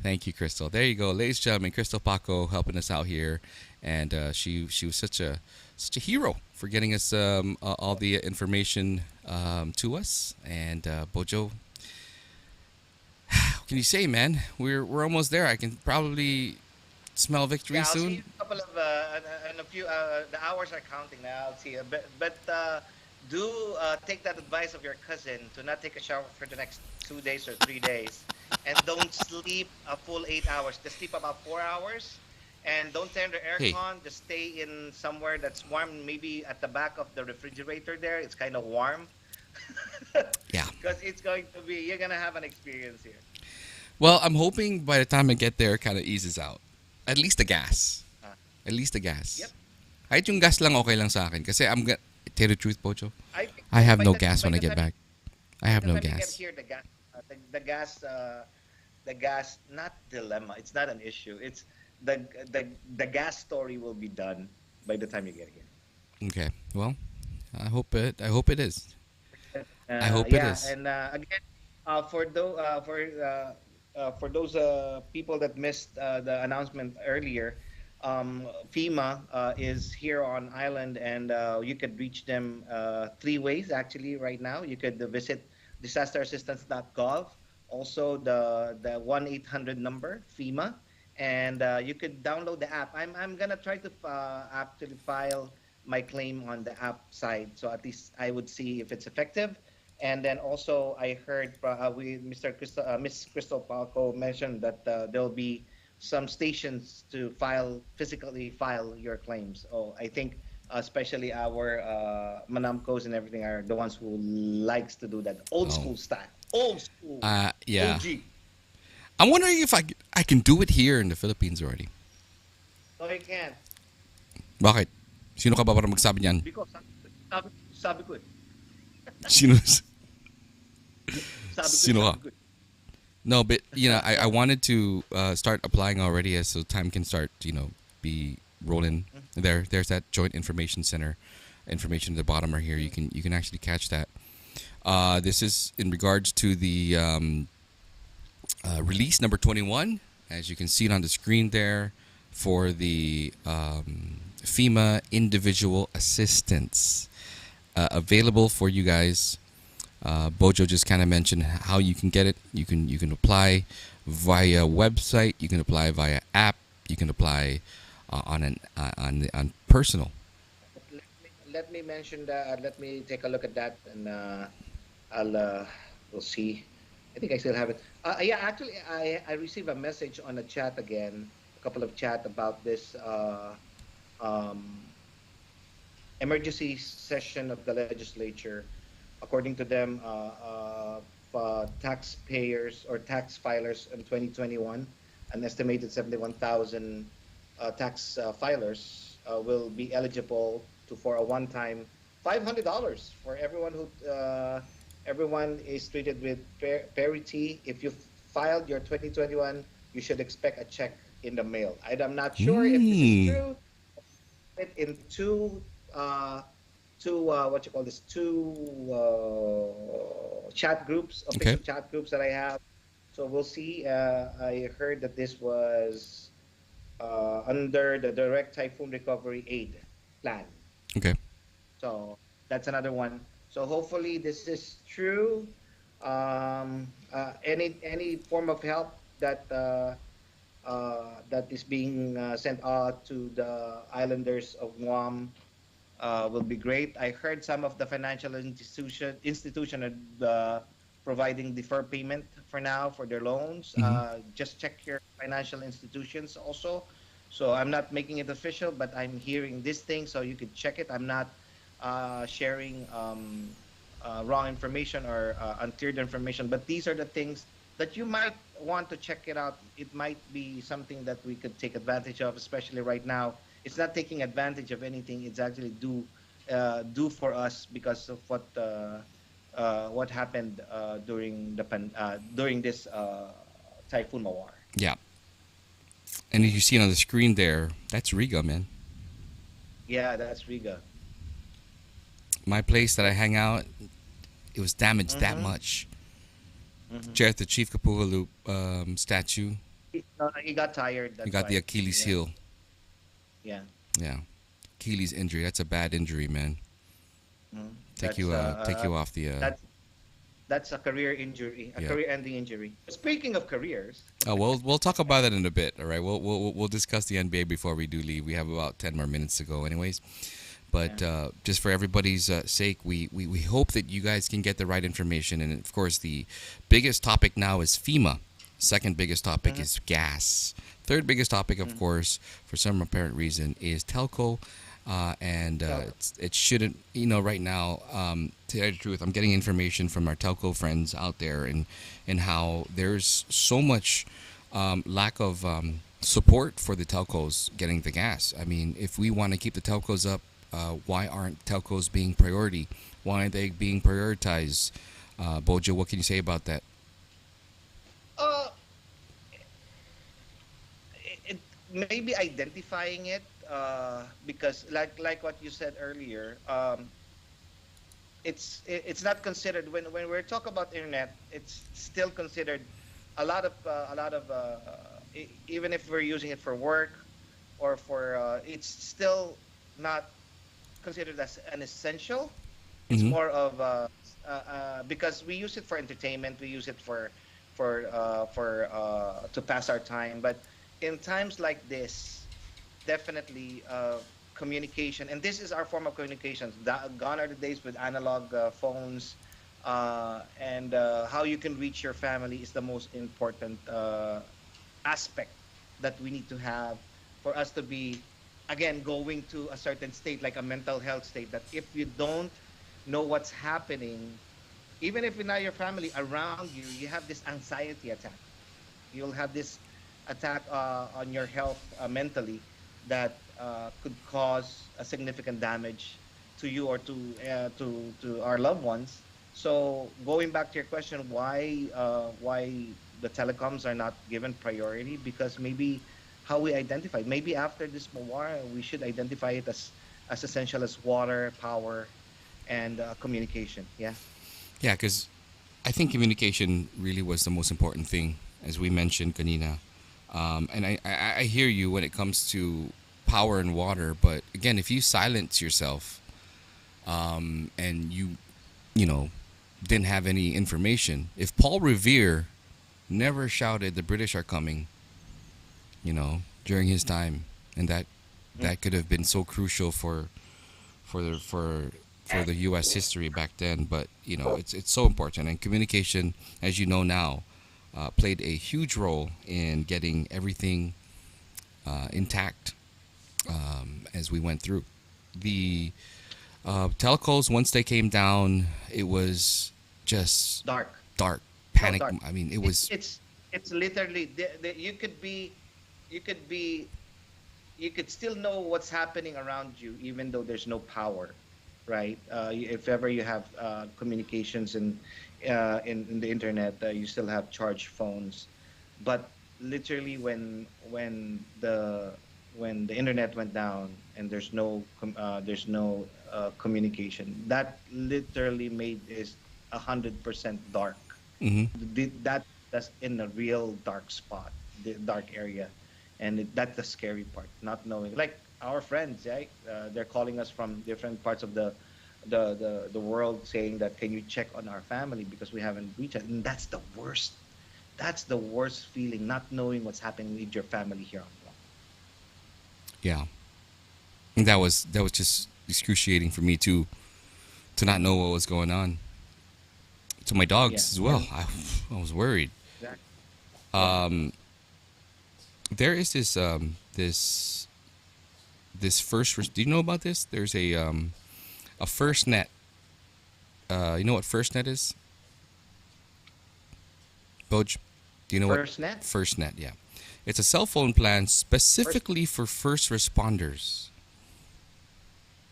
Thank you, Krystal. There you go, ladies and gentlemen. Krystal Paco helping us out here, and she was such a hero for getting us all the information to us. And Bojo, what can you say, man? We're almost there. I can probably smell victory Yeah, I'll see soon. you in a couple of in a few. The hours are counting now. I'll see you. But do take that advice of your cousin to not take a shower for the next 2 days or 3 days, and don't sleep a full 8 hours. Just sleep about 4 hours, and don't turn the Hey. aircon. Just stay in somewhere that's warm. Maybe at the back of the refrigerator there. It's kind of warm. Yeah. Because it's going to be. You're gonna have an experience here. Well, I'm hoping by the time I get there, it kind of eases out. At least the gas. Ah. At least the gas. Yep. Kahit yung gas lang okay lang sa akin. Kasi tell you the truth, Pocho, think I have by no the- gas by when I the get time- back. I have by no the time you get gas. here, the gas, not dilemma. It's not an issue. It's the gas story will be done by the time you get here. Okay. Well, I hope it is. I hope it yeah, is. and again, for those people that missed the announcement earlier, FEMA is here on island, and you could reach them three ways actually. Right now, you could visit disasterassistance.gov, also the 1-800 number FEMA, and you could download the app. I'm gonna try to actually file my claim on the app side, so at least I would see if it's effective. And then also, I heard Miss Crystal Paco mentioned that there'll be some stations to physically file your claims. Oh, I think especially our Manamcos and everything are the ones who likes to do that old Oh, school style, old school, yeah. OG. I'm wondering if I can do it here in the Philippines already. No, you can't. Bakit? Sino ka ba para magsabi niyan? Because sabi ko eh. Sino, Sabi ko, sino ka? sabi ko. No, but I wanted to start applying already, as so time can start be rolling. There's that joint information center information at the bottom right here. You can actually catch that. This is in regards to the release number 21, as you can see it on the screen there, for the FEMA individual assistance available for you guys. Bojo just kind of mentioned how you can get it. You can apply via website. You can apply via app. You can apply on personal. Let me mention that. Let me take a look at that, and I'll we'll see. I think I still have it. Yeah, actually, I received a message on a chat again, a couple of chat about this um, emergency session of the legislature. According to them, taxpayers or tax filers in 2021, an estimated 71,000 tax filers will be eligible for a one-time $500 for everyone who everyone is treated with parity. If you filed your 2021, you should expect a check in the mail. I'm not sure if this is Mm. true. In uh, two what you call this two chat groups, Okay. official chat groups that I have. So we'll see. I heard that this was under the Direct Typhoon Recovery Aid Plan. Okay. So that's another one. So hopefully this is true. Any form of help that is being sent out to the islanders of Guam will be great. I heard some of the financial institution are providing defer payment for now for their loans. Hmm. Just check your financial institutions also. So I'm not making it official, but I'm hearing this thing, so you could check it. I'm not sharing wrong information or uncleared information, but these are the things that you might want to check it out. It might be something that we could take advantage of, especially right now. It's not taking advantage of anything. It's actually do for us because of what happened during this typhoon Mawar. Yeah. And as you see it on the screen there, that's Riga, man. Yeah, that's Riga. My place that I hang out, it was damaged that Mm-hmm. much. Mm-hmm. Chair at the Chief Kapuhalu statue, He got tired. he That's got the why. Achilles Yeah, heel. yeah. Yeah. Achilles injury. That's a bad injury, man. Mm. Take you off the. That's that's a career injury, a Yeah. career-ending injury. Speaking of careers, Oh, we'll talk about that in a bit. All right. We'll discuss the NBA before we do leave. We have about 10 more minutes to go, anyways. But yeah. just for everybody's sake, we hope that you guys can get the right information. And of course, the biggest topic now is FEMA. Second biggest topic Mhm, is gas. Third biggest topic, of mhm. course, for some apparent reason, is telco. And So, it shouldn't, right now, to tell you the truth, I'm getting information from our telco friends out there, and how there's so much lack of support for the telcos getting the gas. I mean, if we want to keep the telcos up, why aren't telcos being priority? Why aren't they being prioritized? Bojo, what can you say about that? uh, it maybe identifying it because like what you said earlier, it's not considered when we talk about internet. It's still considered a lot of even if we're using it for work, or for it's still not considered as an essential. It's Mm-hmm. more of because we use it for entertainment, we use it for to pass our time. But in times like this, definitely communication, and this is our form of communications. Gone are the days with analog phones, and how you can reach your family is the most important aspect that we need to have for us to be, again, going to a certain state, like a mental health state, that if you don't know what's happening, even if you're not your family around you, you have this anxiety attack. You'll have this attack on your health mentally, that could cause a significant damage to you, or to our loved ones. So going back to your question, why the telecoms are not given priority? Because maybe how we identify it. Maybe after this Mawar, we should identify it as essential as water, power, and communication. Yeah. Yeah, because I think communication really was the most important thing, as we mentioned, kanina. And I hear you when it comes to power and water, but again, if you silence yourself, and you know, didn't have any information, if Paul Revere never shouted, "The British are coming," during his time, and Mm. that could have been so crucial for the for the U.S. history back then. But it's so important, and communication, as you know now, played a huge role in getting everything intact as we went through the telcos. Once they came down, it was just Dark. dark, No, panic. dark. I mean, it It's was. it's it's literally you could be, you could be, you could still know what's happening around you, even though there's no power, right? If ever you have communications in the internet, you still have charged phones. But literally, when the internet went down and there's no communication, that literally made it 100% dark. Hmm. That's in a real dark spot, the dark area, and that's the scary part, not knowing. Like our friends, right? They're calling us from different parts of the world, saying that, can you check on our family because we haven't reached it? And that's the worst. That's the worst feeling, not knowing what's happening with your family here on Guam. Yeah, and that was just excruciating for me to not know what was going on. To my Yeah, dogs as well. and I was worried. exactly. Yeah. Um, there is this do you know about this? There's a first net. You know what first net is? Boj, do you know what First net. first net? Yeah, it's a cell phone plan First. specifically for first responders.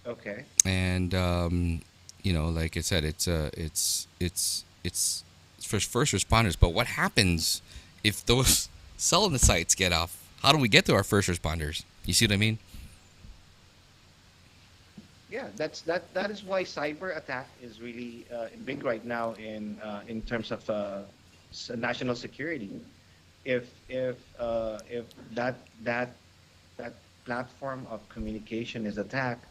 Okay. And like I said, it's for first responders. But what happens if those cell sites get off? How do we get to our first responders? You see what I mean? Yeah, that is why cyber attack is really big right now in terms of national security. If that platform of communication is attacked,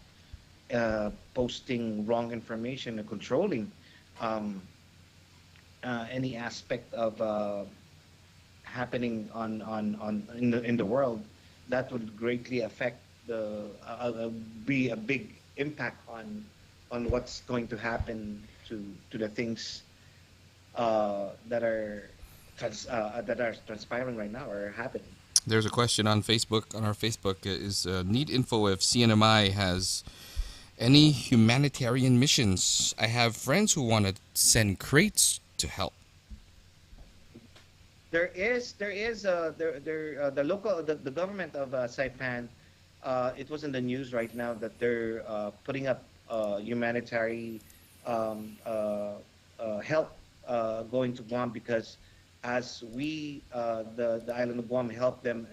posting wrong information and controlling um, any aspect of happening on in the world, that would greatly affect be a big impact on what's going to happen to the things that are transpiring right now or happening. There's a question on Facebook, on our Facebook, is need info if CNMI has any humanitarian missions. I have friends who want to send crates to help. There is the local the government of Saipan. It was in the news right now that they're putting up humanitarian help going to Guam, because as the island of Guam helped them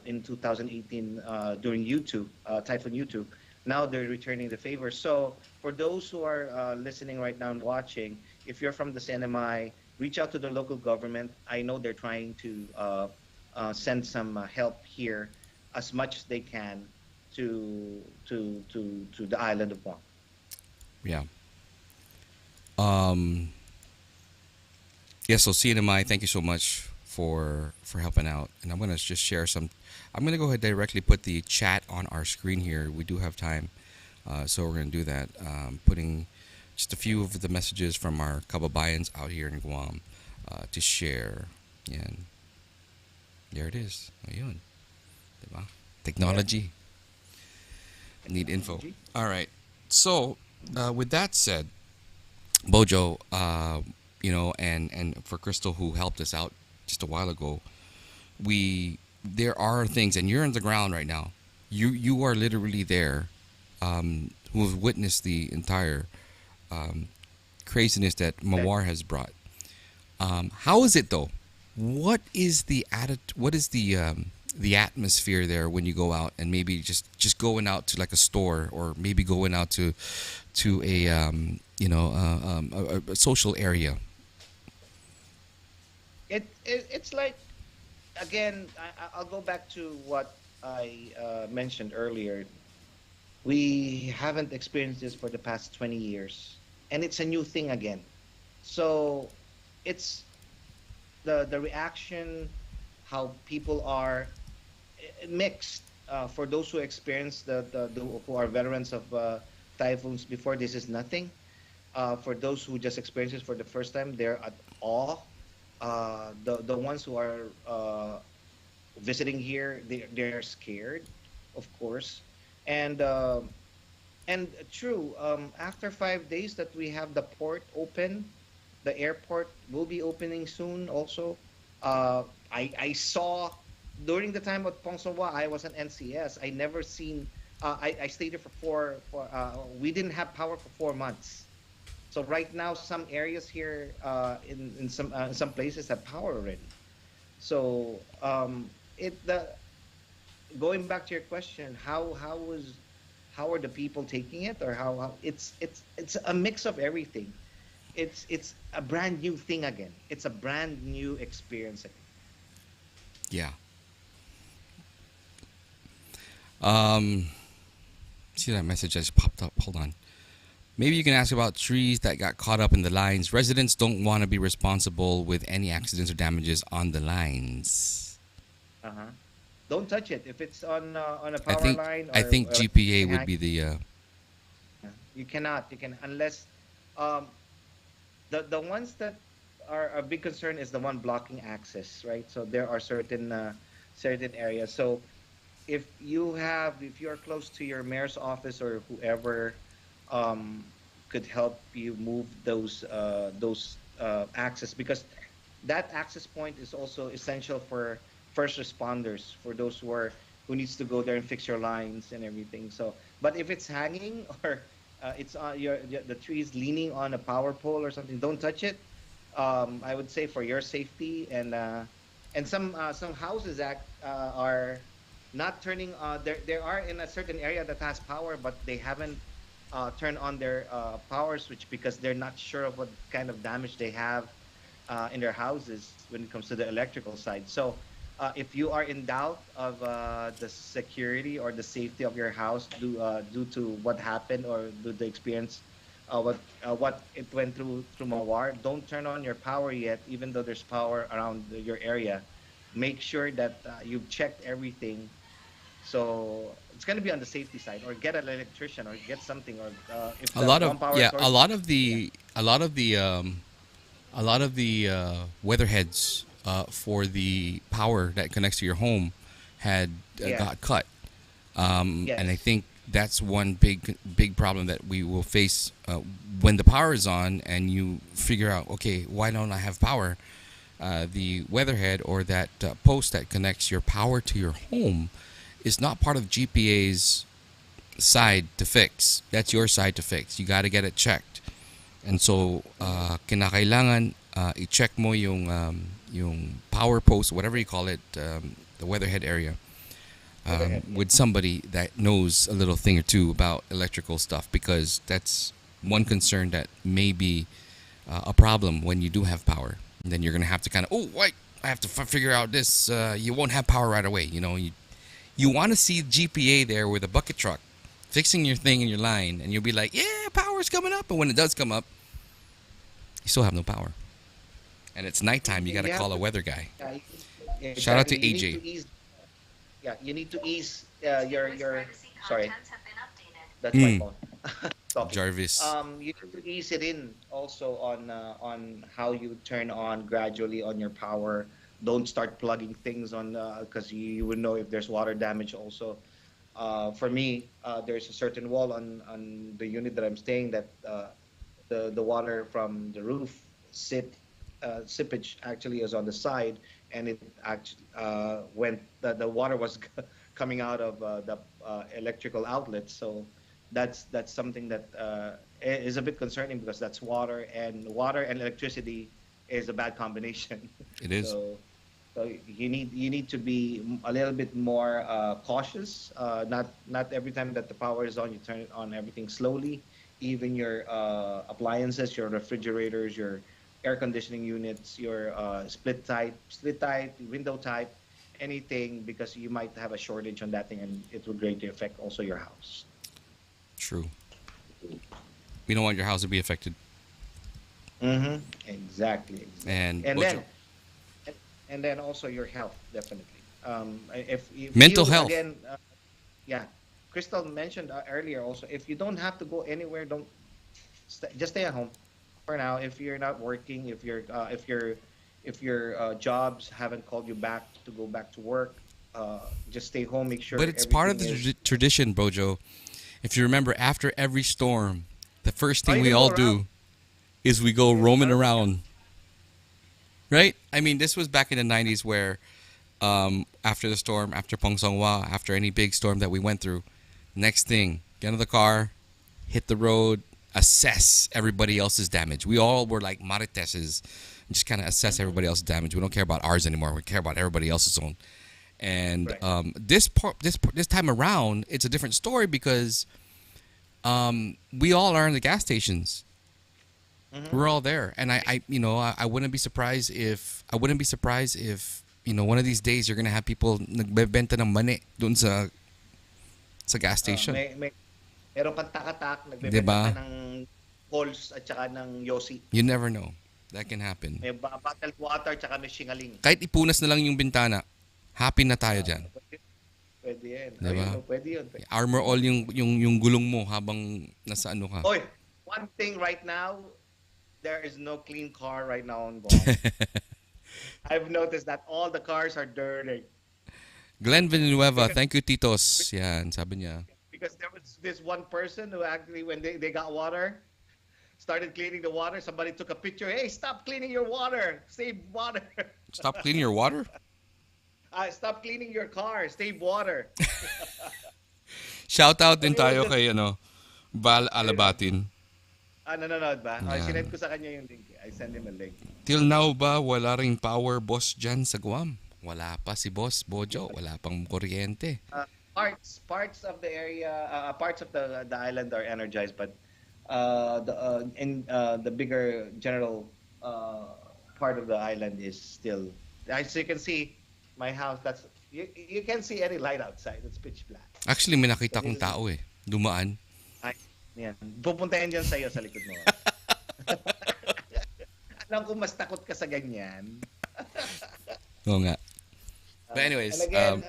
in 2018 during YouTube Typhoon YouTube. Now they're returning the favor. So for those who are listening right now and watching, if you're from the CNMI, reach out to the local government. I know they're trying to send some help here as much as they can to the island of Guam. Yeah. Um, yeah. So CNMI, thank you so much for helping out. And I'm gonna just share some. I'm gonna go ahead directly put the chat on our screen here. We do have time, so we're gonna do that. Putting just a few of the messages from our kababayans out here in Guam to share. And there it is. Ayun. Diba? Yeah. Technology. Need info. Technology. All right. So, with that said, Bojo, and for Krystal who helped us out just a while ago, there are things, and you're on the ground right now. You are literally there, who have witnessed the entire um, craziness that That Mawar has brought. How is it though? What is the atmosphere there when you go out and maybe just going out to like a store or maybe going out to a a social area. it's like, again, I'll go back to what I mentioned earlier. We haven't experienced this for the past 20 years, and it's a new thing again. So it's the reaction, how people are mixed. For those who experienced who are veterans of typhoons before, this is nothing. For those who just experienced it for the first time, they're at awe. The ones who are visiting here, they're scared, of course, and true. After 5 days that we have the port open, the airport will be opening soon. Also, I saw during the time of Pongsawa, I was an NCS. I never seen. I stayed there for we didn't have power for 4 months. So right now, some areas here in some places have power already. So it the going back to your question, how are the people taking it, or how it's a mix of everything. It's a brand new thing again. It's a brand new experience again. Yeah. Um, See that message just popped up. Hold on. Maybe you can ask about trees that got caught up in the lines. Residents don't want to be responsible with any accidents or damages on the lines. Uh-huh. Don't touch it if it's on a I power think line I or think GPA would hang. be the You cannot. You can unless um, the ones that are a big concern is the one blocking access, right? So there are certain areas. So if you're close to your mayor's office or whoever um, could help you move those access, because that access point is also essential for first responders, for those who needs to go there and fix your lines and everything. So but if it's hanging or it's on the tree is leaning on a power pole or something, don't touch it. I would say for your safety, and some houses are not turning. They are in a certain area that has power, but they haven't turned on their power switch because they're not sure of what kind of damage they have in their houses when it comes to the electrical side. So, if you are in doubt of the security or the safety of your house due to what happened or due to the experience, what it went through Mawar, don't turn on your power yet, even though there's power around your area. Make sure that you've checked everything. So it's going to be on the safety side, or get an electrician, or get something, or if a the lot of Guam Power yeah Authority. Yeah. a lot of the weatherheads for the power that connects to your home had Yeah. got cut. And I Yes. think that's one big problem that we will face when the power is on and you figure out, okay, why don't I have power? The weatherhead or that post that connects your power to your home is not part of GPA's side to fix. That's your side to fix. You got to get it checked. And so, kinakailangan i-check mo yung power post, whatever you call it, the weatherhead area, Weatherhead. Yeah. with somebody that knows a little thing or two about electrical stuff, because that's one concern that may be a problem when you do have power. And then you're gonna have to kind of, oh wait, I have to figure out this. You won't have power right away. You You want to see GPA there with a bucket truck fixing your thing in your line, and you'll be like, yeah, power's coming up. But when it does come up, you still have no power. And it's nighttime. You got to You have call a to, weather guy. yeah, Shout out exactly. to You need AJ to ease. Yeah, you need to ease your. Sorry, that's my mm, phone talking. Jarvis. You need to ease it in also on how you turn on gradually on your power. Don't start plugging things on because you would know if there's water damage also. For me, there's a certain wall on the unit that I'm staying that the water from the roof seepage actually is on the side, and it actually went the water was coming out of the electrical outlet. So that's something that is a bit concerning because that's water and electricity is a bad combination. It is. so so you need to be a little bit more cautious. Not every time that the power is on, you turn it on everything slowly. Even your appliances, your refrigerators, your air conditioning units, your split type, window type, anything, because you might have a shortage on that thing, and it will greatly affect also your house. True. We don't want your house to be affected. Mm-hmm. Exactly. And And Bojo. then and then also your health, definitely. If Mental you health. again, yeah, Crystal mentioned earlier also, if you don't have to go anywhere, don't just stay at home for now. If you're not working, if your jobs haven't called you back to go back to work, just stay home. Make But sure it's part of everything the is. tradition, Bojo. If you remember, after every storm, the first Oh, thing you're we gonna go all around. do is we go roaming Around. around, right? I mean, this was back in the 90s where after the storm, after Pongsongwa, after any big storm that we went through, next thing, get in the car, hit the road, assess everybody else's damage. We all were like mariteses, just kind of assess Mm-hmm. everybody else's damage. We don't care about ours anymore. We care about everybody else's own. And Right. this time around, it's a different story because we all are in the gas stations. Mm-hmm. We're all there, and I wouldn't be surprised if one of these days you're gonna have people nagbebenta ng mani dun sa gas station, May meron kang takatak, 'di nagbebenta ka ba? ng Halls at saka ng Yossi. You never know. That can happen. May bottled water at saka may shingaling. Kahit ipunas na lang yung bintana, happy na tayo diyan, Pwede, pwede yan. 'di Ayun, ba? oh, pwede yun. Pwede. Armor all yung gulong mo habang nasa ano ka. Oy, one thing right now, there is no clean car right now on Guam. I've noticed that all the cars are dirty Glenn Villanueva, because thank you Titos. Yan, sabi niya. because there was this one person who actually when they got water, started cleaning the water. Somebody took a picture. Hey, stop cleaning your water. Save water. Stop cleaning your water? Stop cleaning your car. Save water. Shout out So din he was tayo just, kay Val Alabatin. nanonood ba? Oh, sinend Yan. ko sa kanya yung link. I send him a link. Till now ba, wala ring power boss dyan sa Guam? Wala pa si Boss Bojo. Wala pang kuryente. Parts of the area, parts of the island are energized, but the bigger general part of the island is still. As you can see, my house. You can't see any light outside. It's pitch black. Actually, may nakita So kong this is tao Dumaan. ay, yan. Pupunta yan dyan sa'yo sa likod mo. Alam ko mas takot ka sa ganyan. Oo nga. But And anyways, again,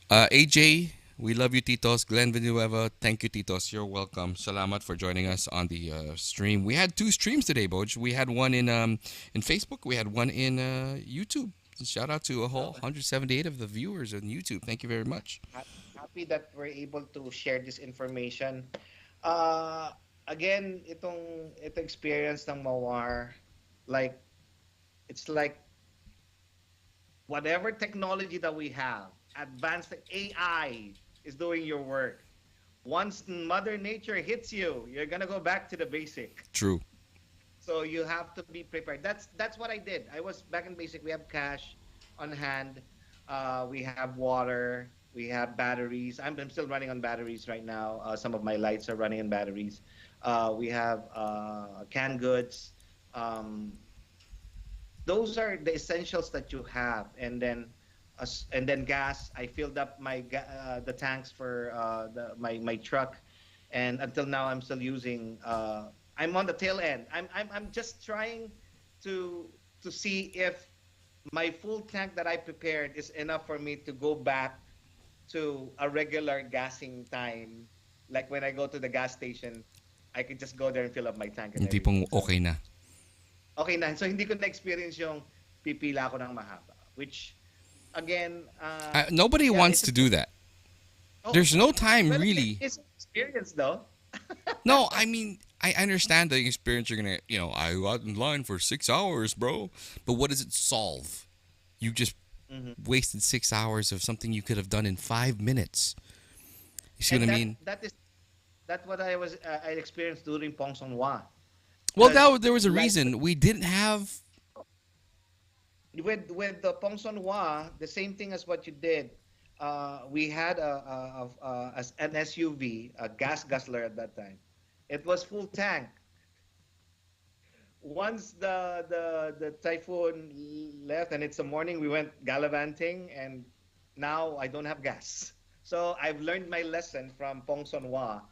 AJ, we love you, Titos. Glenn Villanueva, thank you, Titos. You're welcome. Salamat for joining us on the stream. We had two streams today, Boj. We had one in Facebook. We had one in YouTube. Shout out to a whole 178 of the viewers on YouTube. Thank you very much. happy that we're able to share this information. Uh, Again, ito experience ng Mawar, like it's like whatever technology that we have, advanced AI is doing your work. Once Mother Nature hits you, you're gonna go back to the basic. True. So you have to be prepared. That's what I did. I was back in basic. We have cash on hand. We have water. We have batteries. I'm still running on batteries right now. Some of my lights are running on batteries. We have canned goods. Um, those are the essentials that you have, and then and then gas. I filled up the tanks for my truck, and until now I'm still using. I'm on the tail end. I'm just trying to see if my full tank that I prepared is enough for me to go back to a regular gassing time. Like when I go to the gas station, I could just go there and fill up my tank and Yung tipong everything. So okay na. okay na. So hindi ko na-experience yung pipila ko ng mahaba. Which, again, Nobody yeah, wants it's to do that. oh, There's no time well, really. it's experience though. No, I mean, I understand the experience you're gonna, I got in line for 6 hours, bro. But what does it solve? You just Mhm. wasted 6 hours of something you could have done in 5 minutes. You see And what I mean? that what I experienced during Pong Songhua. Well, Because there was a like reason we didn't have. with the Pong Songhua, the same thing as what you did. We had an SUV, a gas guzzler at that time. It was full tank. Once the typhoon left and it's the morning, we went gallivanting, and now I don't have gas. So I've learned my lesson from Pong Sonhua.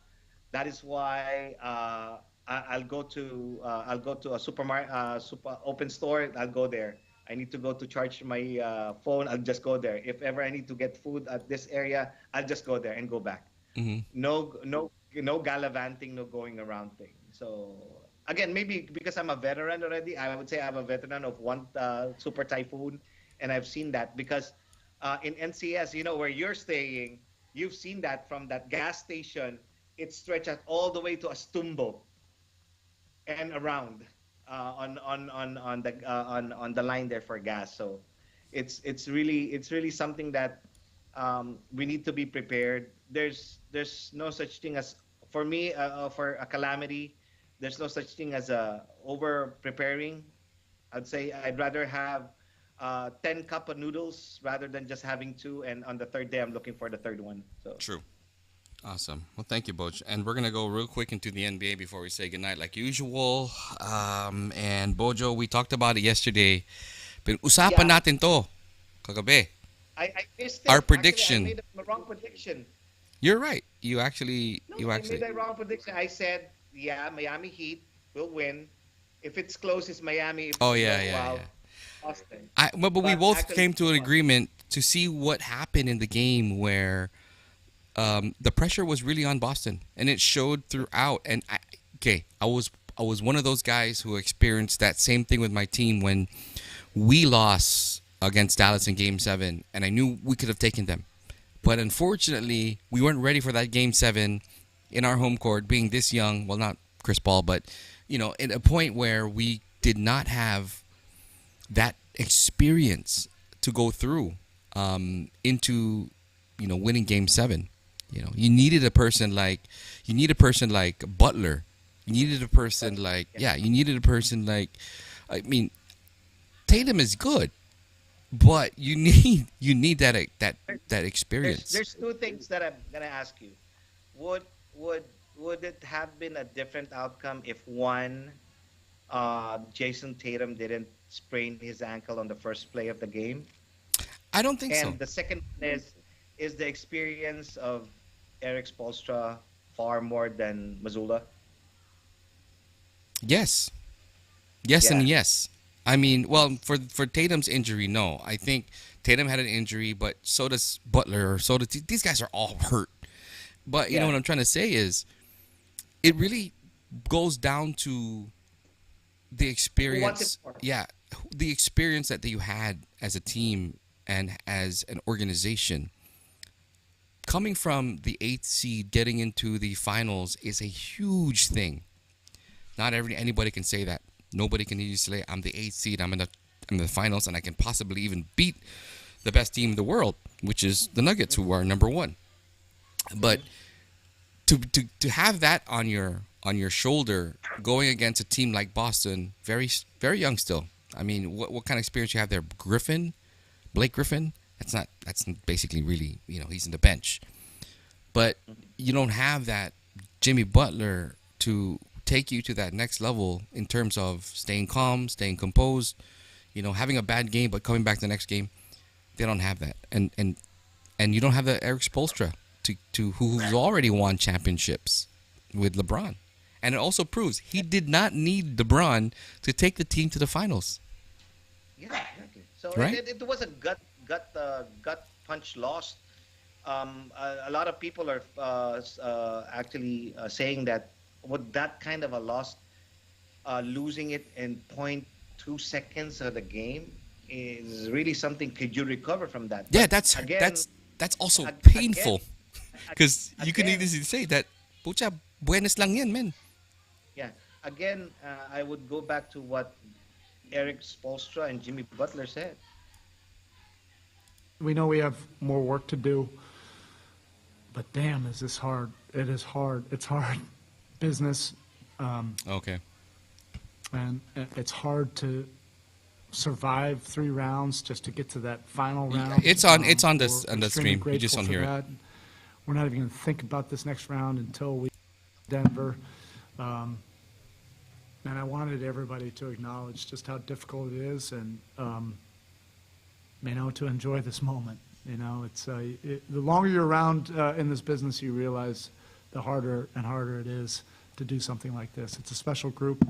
That is why I'll go to a supermarket, super open store. I'll go there. I need to go to charge my phone. I'll just go there. If ever I need to get food at this area, I'll just go there and go back. Mhm. No gallivanting, no going around thing. So again, maybe because I'm a veteran already, I would say I'm a veteran of one super typhoon, and I've seen that because in NCS, where you're staying, you've seen that from that gas station. It stretched out all the way to Astumbo and around on the line there for gas. So it's really something that we need to be prepared. There's no such thing as for me for a calamity. There's no such thing as a over preparing. I'd say I'd rather have 10 cup of noodles rather than just having two. And on the third day, I'm looking for the third one. So True. Awesome. Well, thank you, Boch. And we're gonna go real quick into the NBA before we say goodnight, like usual. And Bojo, we talked about it yesterday. But usapan yeah, natin to kagabi. I missed Our it. Actually, I prediction. made a wrong prediction. You're right. You actually, No, you I made actually. a wrong prediction. I said, yeah, Miami Heat will win. If it's close, it's Miami. If Oh it's yeah, low, yeah, wow, yeah. Boston. But we But both actually, came to an agreement to see what happened in the game where the pressure was really on Boston, and it showed throughout. And I was one of those guys who experienced that same thing with my team when we lost against Dallas in Game 7, and I knew we could have taken them. But unfortunately, we weren't ready for that Game 7 in our home court, being this young. Well, not Chris Paul, but, at a point where we did not have that experience to go through into, winning Game 7. You needed a person like, Butler. You needed a person like, yeah. yeah, you needed a person like, I mean, Tatum is good, but you need that experience. There's two things that I'm gonna ask you. Would would would it have been a different outcome if one, Jason Tatum didn't sprain his ankle on the first play of the game, I don't think so. and the second one is the experience of Eric Spoelstra far more than Mazzulla? Yes, yes, and Yeah, yes. I mean, well, for Tatum's injury, no. I think Tatum had an injury, but so does Butler, or so does these guys are all hurt. But yeah. what I'm trying to say is, it really goes down to the Who wants it experience. more? Yeah, the experience that you had as a team and as an organization. Coming from the eighth seed, getting into the finals is a huge thing. Not anybody can say that. Nobody can easily say I'm the eighth seed. I'm in the finals, and I can possibly even beat the best team in the world, which is the Nuggets, who are number one. But to have that on your shoulder, going against a team like Boston, very very young still. I mean, what kind of experience you have there? Blake Griffin. That's basically really, he's in the bench. But you don't have that Jimmy Butler to take you to that next level in terms of staying calm, staying composed, having a bad game but coming back the next game. They don't have that, and you don't have the Eric Spoelstra to who's already won championships with LeBron, and it also proves he did not need LeBron to take the team to the finals, Yeah, exactly. So right? it was a gut punch loss. A lot of people are actually saying that with that kind of a loss, losing it in point 0.2 seconds of the game is really something. Could you recover from that? Yeah, But that's again, that's that's also again, painful because you can again, easily say that, pucha, buenas lang yan, men. yeah. Again, I would go back to what Eric Spoelstra and Jimmy Butler said. We know we have more work to do, but damn, is this hard? It is hard. It's hard business, Okay. and it's hard to survive 3 rounds just to get to that final round. It's on this on We're the extremely stream. You just grateful don't hear for it. that. We're not even going to think about this next round until we Denver. And I wanted everybody to acknowledge just how difficult it is, and to enjoy this moment. It's the longer you're around in this business, you realize the harder and harder it is to do something like this. It's a special group.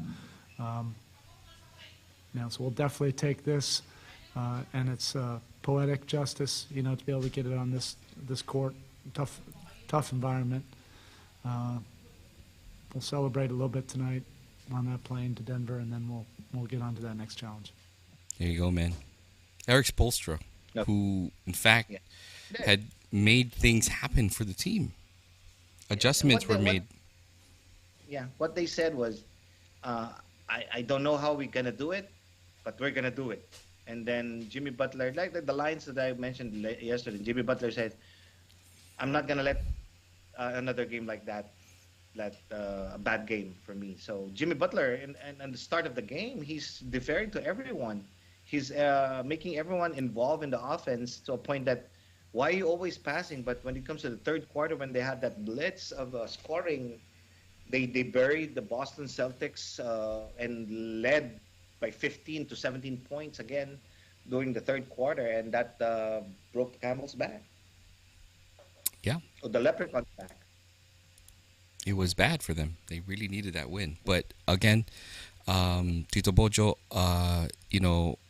So we'll definitely take this, and it's poetic justice, to be able to get it on this court, tough environment. We'll celebrate a little bit tonight on that plane to Denver, and then we'll get on to that next challenge. There you go, man. Eric Spoelstra, Yep. who in fact Yeah. had made things happen for the team. Adjustments were made. Yeah, what they said was, I don't know how we're gonna do it, but we're gonna do it. And then Jimmy Butler, like the lines that I mentioned yesterday, Jimmy Butler said, "I'm not gonna let another game like that, a bad game for me." So Jimmy Butler, and the start of the game, he's deferring to everyone. He's making everyone involved in the offense to a point that, why are you always passing? But when it comes to the third quarter, when they had that blitz of scoring, they buried the Boston Celtics and led by 15 to 17 points again during the third quarter, and that broke Campbell's back. Yeah, Or the Leprechaun's back. it was bad for them. They really needed that win. But again, Tito Bojo,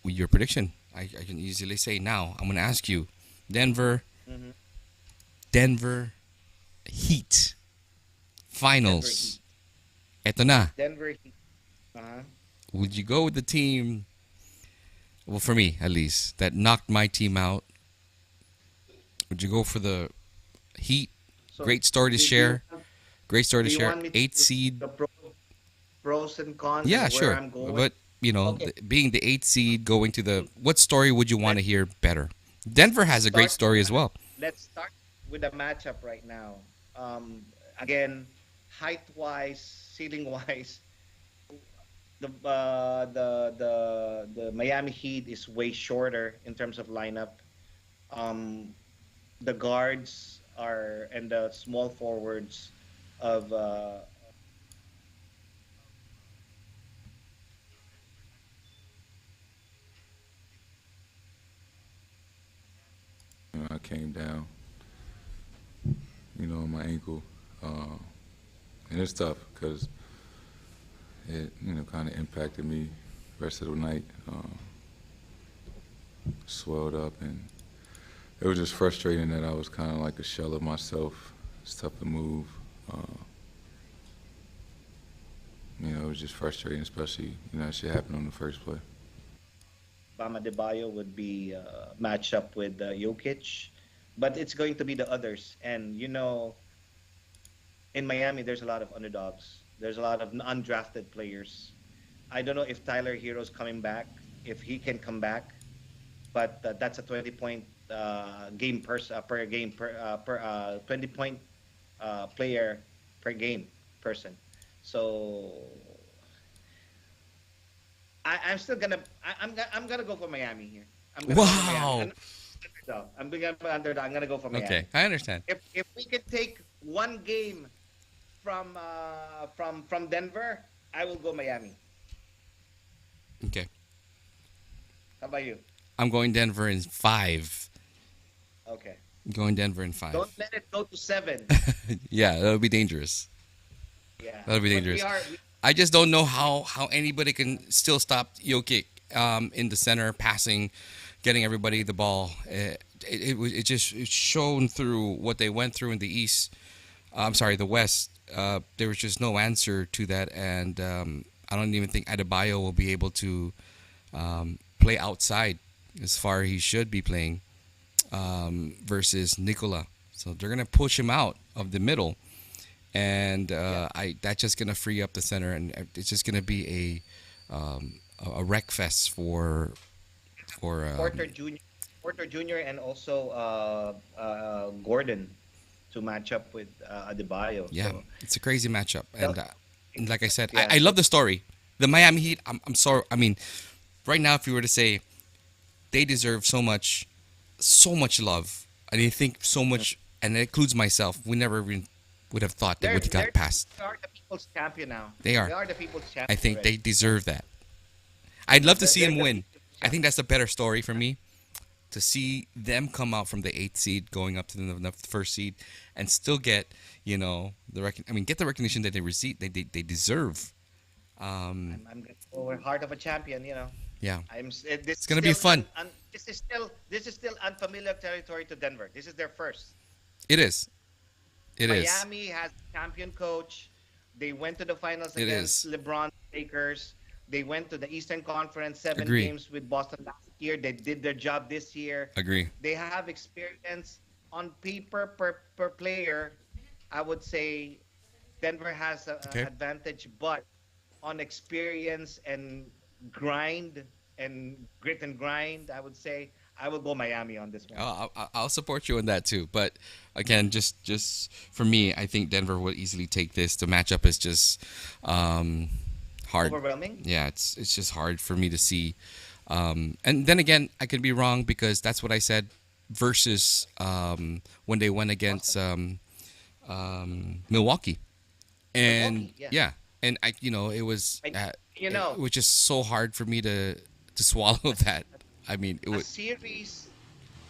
your prediction. I can easily say now. I'm going to ask you, Denver, Mm-hmm. Denver Heat finals. Eto na. Denver Heat. Uh-huh. Would you go with the team? Well, for me at least, that knocked my team out. Would you go for the Heat? So, Great story to do you share. want- Great story to do you share. want me to 8 do seed. the pros and cons? Yeah, and where sure. I'm going? But Okay. being the 8 seed, going to the what story would you want to hear better? Denver has a great story as well. Let's start with the matchup right now. Again, height-wise, ceiling-wise, the Miami Heat is way shorter in terms of lineup. The guards are and the small forwards of I came down, on my ankle, and it's tough because it, kind of impacted me the rest of the night. Swelled up, and it was just frustrating that I was kind of like a shell of myself. It's tough to move. It was just frustrating, especially that shit happened on the first play. Bama de Bayo would be matched up with Jokic, but it's going to be the others. And in Miami, there's a lot of underdogs. There's a lot of undrafted players. I don't know if Tyler Hero's coming back, if he can come back, but that's a 20-point game per game per 20-point player per game person. So I'm still gonna I'm gonna go for Miami here. I'm gonna go for Miami. I'm gonna underdog. I'm gonna go for Miami. Okay, I understand. If we can take one game from Denver, I will go Miami. Okay. How about you? I'm going Denver in 5. Okay. Going Denver in five. Don't let it go to 7. Yeah, that'll be dangerous. Yeah. That'll be But dangerous. I just don't know how anybody can still stop Jokic in the center, passing, getting everybody the ball. It just it's shown through what they went through in the East. I'm sorry, the West. There was just no answer to that, and I don't even think Adebayo will be able to play outside as far as he should be playing versus Nikola. So they're gonna push him out of the middle, and I that's just gonna free up the center, and it's just gonna be a wreck fest for Porter Jr. and also Gordon to match up with Adebayo. yeah, So, it's a crazy matchup, and like I said, yeah. I love the story. The Miami Heat. I'm sorry. I mean, right now, if you were to say they deserve so much love, and I think so much, and it includes myself. We never even would have thought they would have got past. They are the people's champion now. They are. They are the people's champion. I think they already. deserve that. I'd love to see They're them the win. people's I think that's the better story for me. To see them come out from the 8th seed, going up to the first seed, and still get get the recognition that they deserve. I'm gonna go with heart of a champion. Yeah, It's gonna be fun. This is still unfamiliar territory to Denver. This is their first. It is. It is. Miami has champion coach. They went to the finals It against is. LeBron Lakers. They went to the Eastern Conference 7 Agree. games with Boston last year. They did their job this year. Agree. They have experience on paper per player. I would say Denver has an Okay. advantage, but on experience and grind and grit and grind, I would say I will go Miami on this one. I'll support you on that too. But again, just for me, I think Denver will easily take this. The matchup is just hard. Overwhelming. Yeah, it's just hard for me to see. And then again, I could be wrong because that's what I said. Versus when they went against Milwaukee, and Milwaukee, yeah. yeah, and it was And, it was just so hard for me to swallow that. I mean, it a was series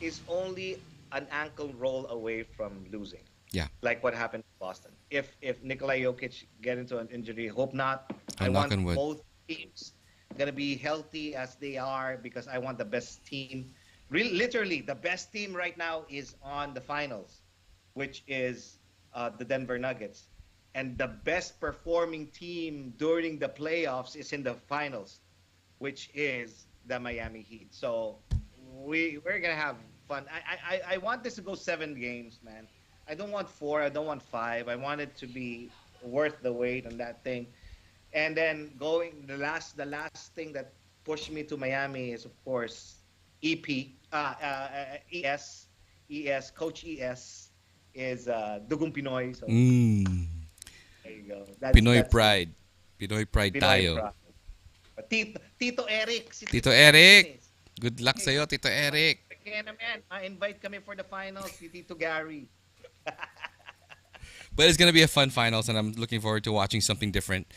is only an ankle roll away from losing. yeah. Like what happened in Boston. If Nikola Jokic get into an injury, hope not. I I'm knock want on wood. both teams gonna be healthy as they are because I want the best team. Literally, the best team right now is on the finals, which is the Denver Nuggets, and the best performing team during the playoffs is in the finals, which is the Miami Heat. So we're gonna have fun. I want this to go 7 games, man. I don't want 4. I don't want 5. I want it to be worth the wait on that thing. And then the last thing that pushed me to Miami is of course ES, Coach ES is Dugong Pinoy. So there you go. Pinoy pride. Pinoy pride Pinoy tayo. pride. But Tito Eric. Si Tito Eric. Good luck sa'yo, Tito Eric. Kaya naman, ma-invite kami for the finals, si Tito Gary. But it's going to be a fun finals, and I'm looking forward to watching something different.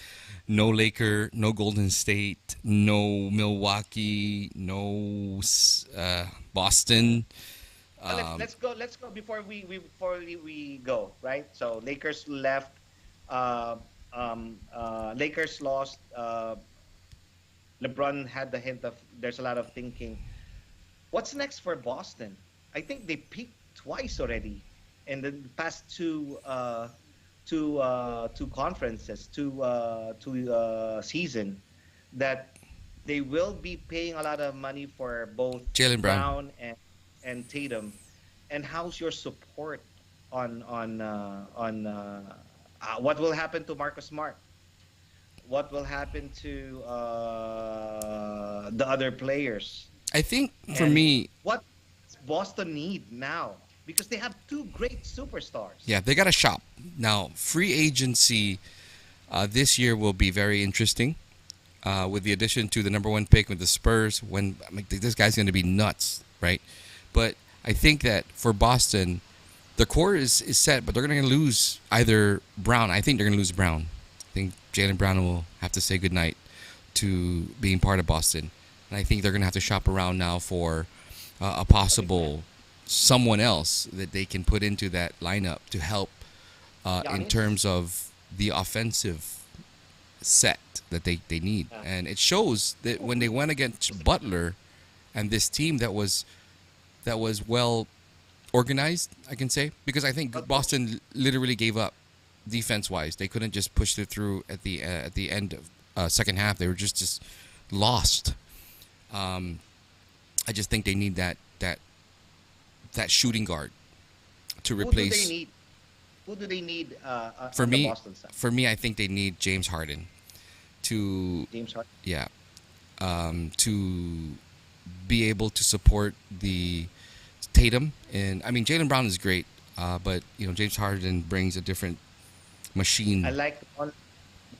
No Laker, no Golden State, no Milwaukee, no Boston. Let's go before we go, right? So Lakers left. Lakers lost. LeBron had the hint of there's a lot of thinking. What's next for Boston? I think they peaked twice already in the past two conferences, two season, that they will be paying a lot of money for both Jaylen Brown and Tatum. And how's your support on what will happen to Marcus Smart? What will happen to the other players? I think for And me, what does Boston need now? Because they have 2 great superstars. yeah, they got to shop. Now, free agency this year will be very interesting with the addition to the number 1 pick with the Spurs. This guy's going to be nuts, right? But I think that for Boston, the core is set, but they're going to lose either Brown. I think they're going to lose Brown. I think Jaylen Brown will have to say goodnight to being part of Boston. And I think they're going to have to shop around now for a possible someone else that they can put into that lineup to help in Giannis? terms of the offensive set that they need. Yeah. And it shows that when they went against Butler and this team that was well organized, I can say, because I think Boston literally gave up defense wise. They couldn't just push it through at the end of second half. They were just lost. I just think they need that shooting guard to Who do replace. they need? Who do they need For on me, the Boston side? for me, I think they need James Harden to James Harden. yeah, to be able to support the Tatum. And I mean, Jaylen Brown is great, but James Harden brings a different machine. I like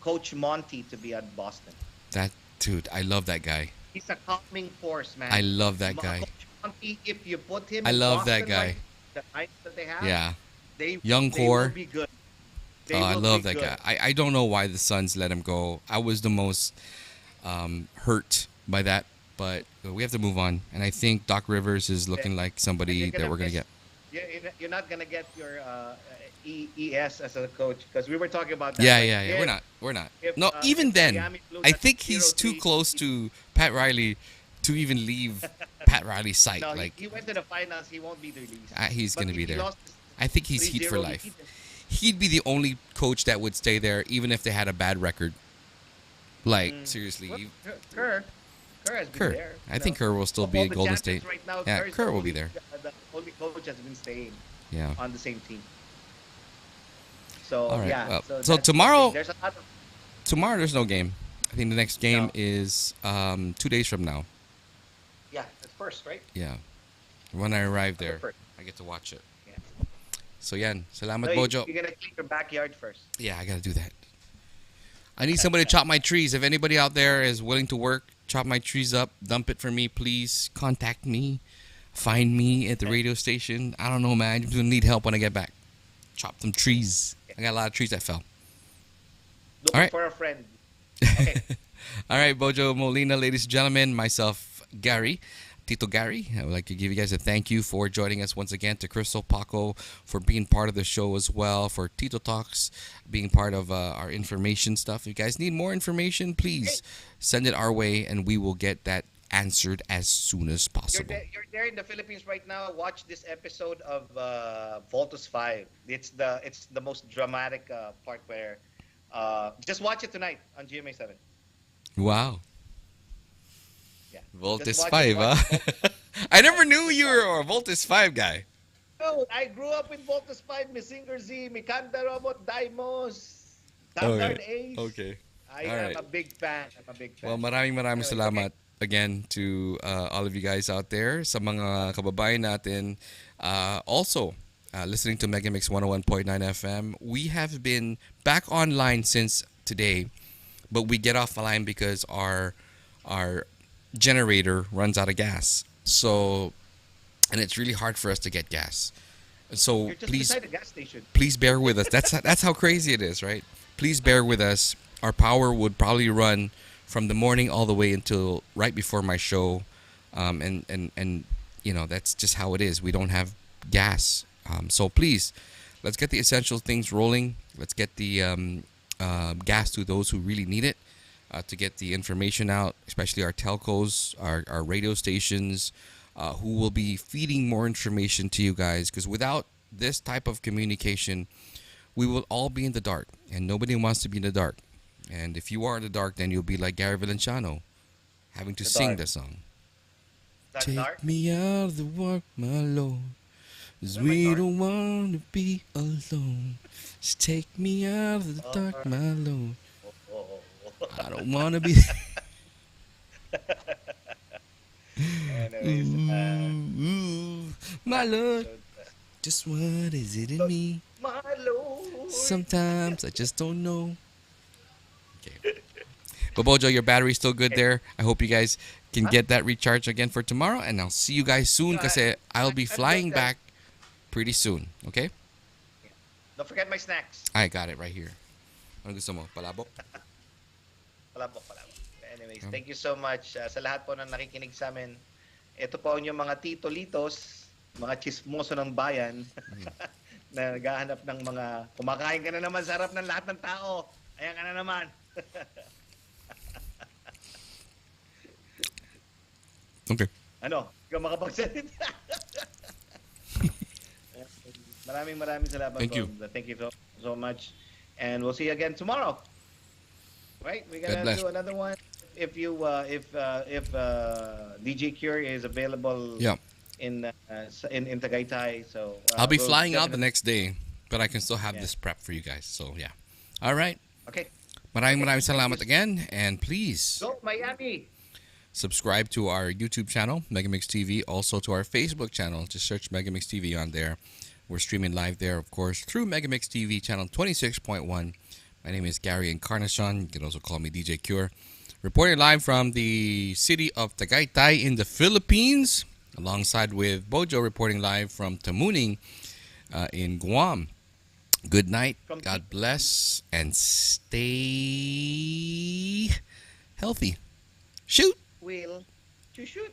Coach Monty to be at Boston. That dude, I love that guy. He's a calming force, man. I love that guy. Coach Monty, if you put him I in love Boston, that guy. like the nights that they have, Yeah, they young they core. will be good. They I will love be that good. guy. I don't know why the Suns let him go. I was the most hurt by that, but we have to move on. And I think Doc Rivers is looking like somebody You're that we're gonna miss- get. You're not gonna get your ES as a coach because we were talking about that. Yeah, Like, yeah, yeah. if- We're not. if, No, even if then, Miami blew I that think he's too 0-3 close to Pat Riley to even leave Pat Riley's site. No, Like, he went to the finals. He won't be released. he's But gonna if be he there. lost I think he's Heat 3-0 for life. He'd be the only coach that would stay there, even if they had a bad record. Like, seriously, Well, Kerr has been Kerr. there. I think Kerr will still Of be all at the Golden champions State. Right now, Yeah, Kerr is Kerr the will be only- there. The only coach has been staying Yeah. on the same team. So All right, yeah. well, so so that's tomorrow- the thing. There's a lot of Tomorrow there's no game. I think the next game No. is 2 days from now. it's first, right? Yeah. When I arrive there, First. I get to watch it. Yeah. So yan, salamat No, Bojo. You're gonna clean your backyard first. Yeah, I gotta do that. I need somebody to chop my trees. If anybody out there is willing to work, chop my trees up, dump it for me, please contact me. Find me at the radio station. I don't know, man. I just need help when I get back. Chop some trees. I got a lot of trees that fell. Looking All right. for a friend. Okay. All right, Bojo Molina, ladies and gentlemen, myself, Gary, Tito Gary. I would like to give you guys a thank you for joining us once again. To Krystal, Paco, for being part of the show as well. For Tito Talks, being part of our information stuff. If you guys need more information, please send it our way, and we will get that answered as soon as possible. You're there in the Philippines right now. Watch this episode of Voltus 5. It's the most dramatic part where just watch it tonight on GMA 7. Wow. Yeah. Voltus Just watch 5, it, watch huh? it. I never knew you were a Voltus 5 guy. No, I grew up with Voltus 5, Missinger Z, Mikanda Robot, Daimos, Okay. Standard Ace. Okay. I All am right. a big fan. I'm a big fan. Well, maraming Anyway, salamat again to all of you guys out there, sa mga kababayan natin. Also, listening to Megamixx 101.9 FM. We have been back online since today, but we get off the line because our generator runs out of gas. So, and it's really hard for us to get gas. So You're just please beside the gas station. please bear with us. That's how crazy it is, right? Please bear with us. Our power would probably run from the morning all the way until right before my show, and that's just how it is. We don't have gas, so please, let's get the essential things rolling. Let's get the gas to those who really need it, to get the information out, especially our telcos, our radio stations, who will be feeding more information to you guys. Because without this type of communication, we will all be in the dark, and nobody wants to be in the dark. And if you are in the dark, then you'll be like Gary Valenciano, having to The sing dark. the song. That Take dark? me out of the work, my Lord, 'cause Am I we dark? don't want to be alone. Just take me out of the dark, my Lord. Oh. I don't want to be. Anyways, Ooh, my Lord, just what is it in me? my Lord. Sometimes I just don't know. Okay. But Bojo, your battery's still good there. I hope you guys can get that recharged again for tomorrow. And I'll see you guys soon because I'll be I'm flying good, back pretty soon. Okay? Don't forget my snacks. I got it right here. Ano gusto mo? Palabok? Palabok. Anyways, thank you so much sa lahat po na nakikinig sa amin. Ito po ang inyong mga tito-litos. mga chismoso ng bayan na naghahanap ng mga kumakain ka na naman sa harap ng lahat ng tao. Ayan ka na naman. Okay. Ano? Ikaw makapagsalita. Maraming salamat. Thank you. Thank you so much. And we'll see you again tomorrow. Right? We're God gonna bless. do another one. If DJ Cure is available Yeah. in Tagaytay, so I'll be we'll flying out the definitely- next day, but I can still have Yeah. this prep for you guys. So yeah. All right. Okay. Maraming salamat again, and please Go Miami. subscribe to our YouTube channel, Megamixx TV, also to our Facebook channel. Just search Megamixx TV on there. We're streaming live there, of course, through Megamixx TV channel 26.1. My name is Gary Encarnacion. You can also call me DJ Cure. Reporting live from the city of Tagaytay in the Philippines, alongside with Bojo reporting live from Tamuning in Guam. Good night. From God bless and stay healthy. Shoot. Will shoot.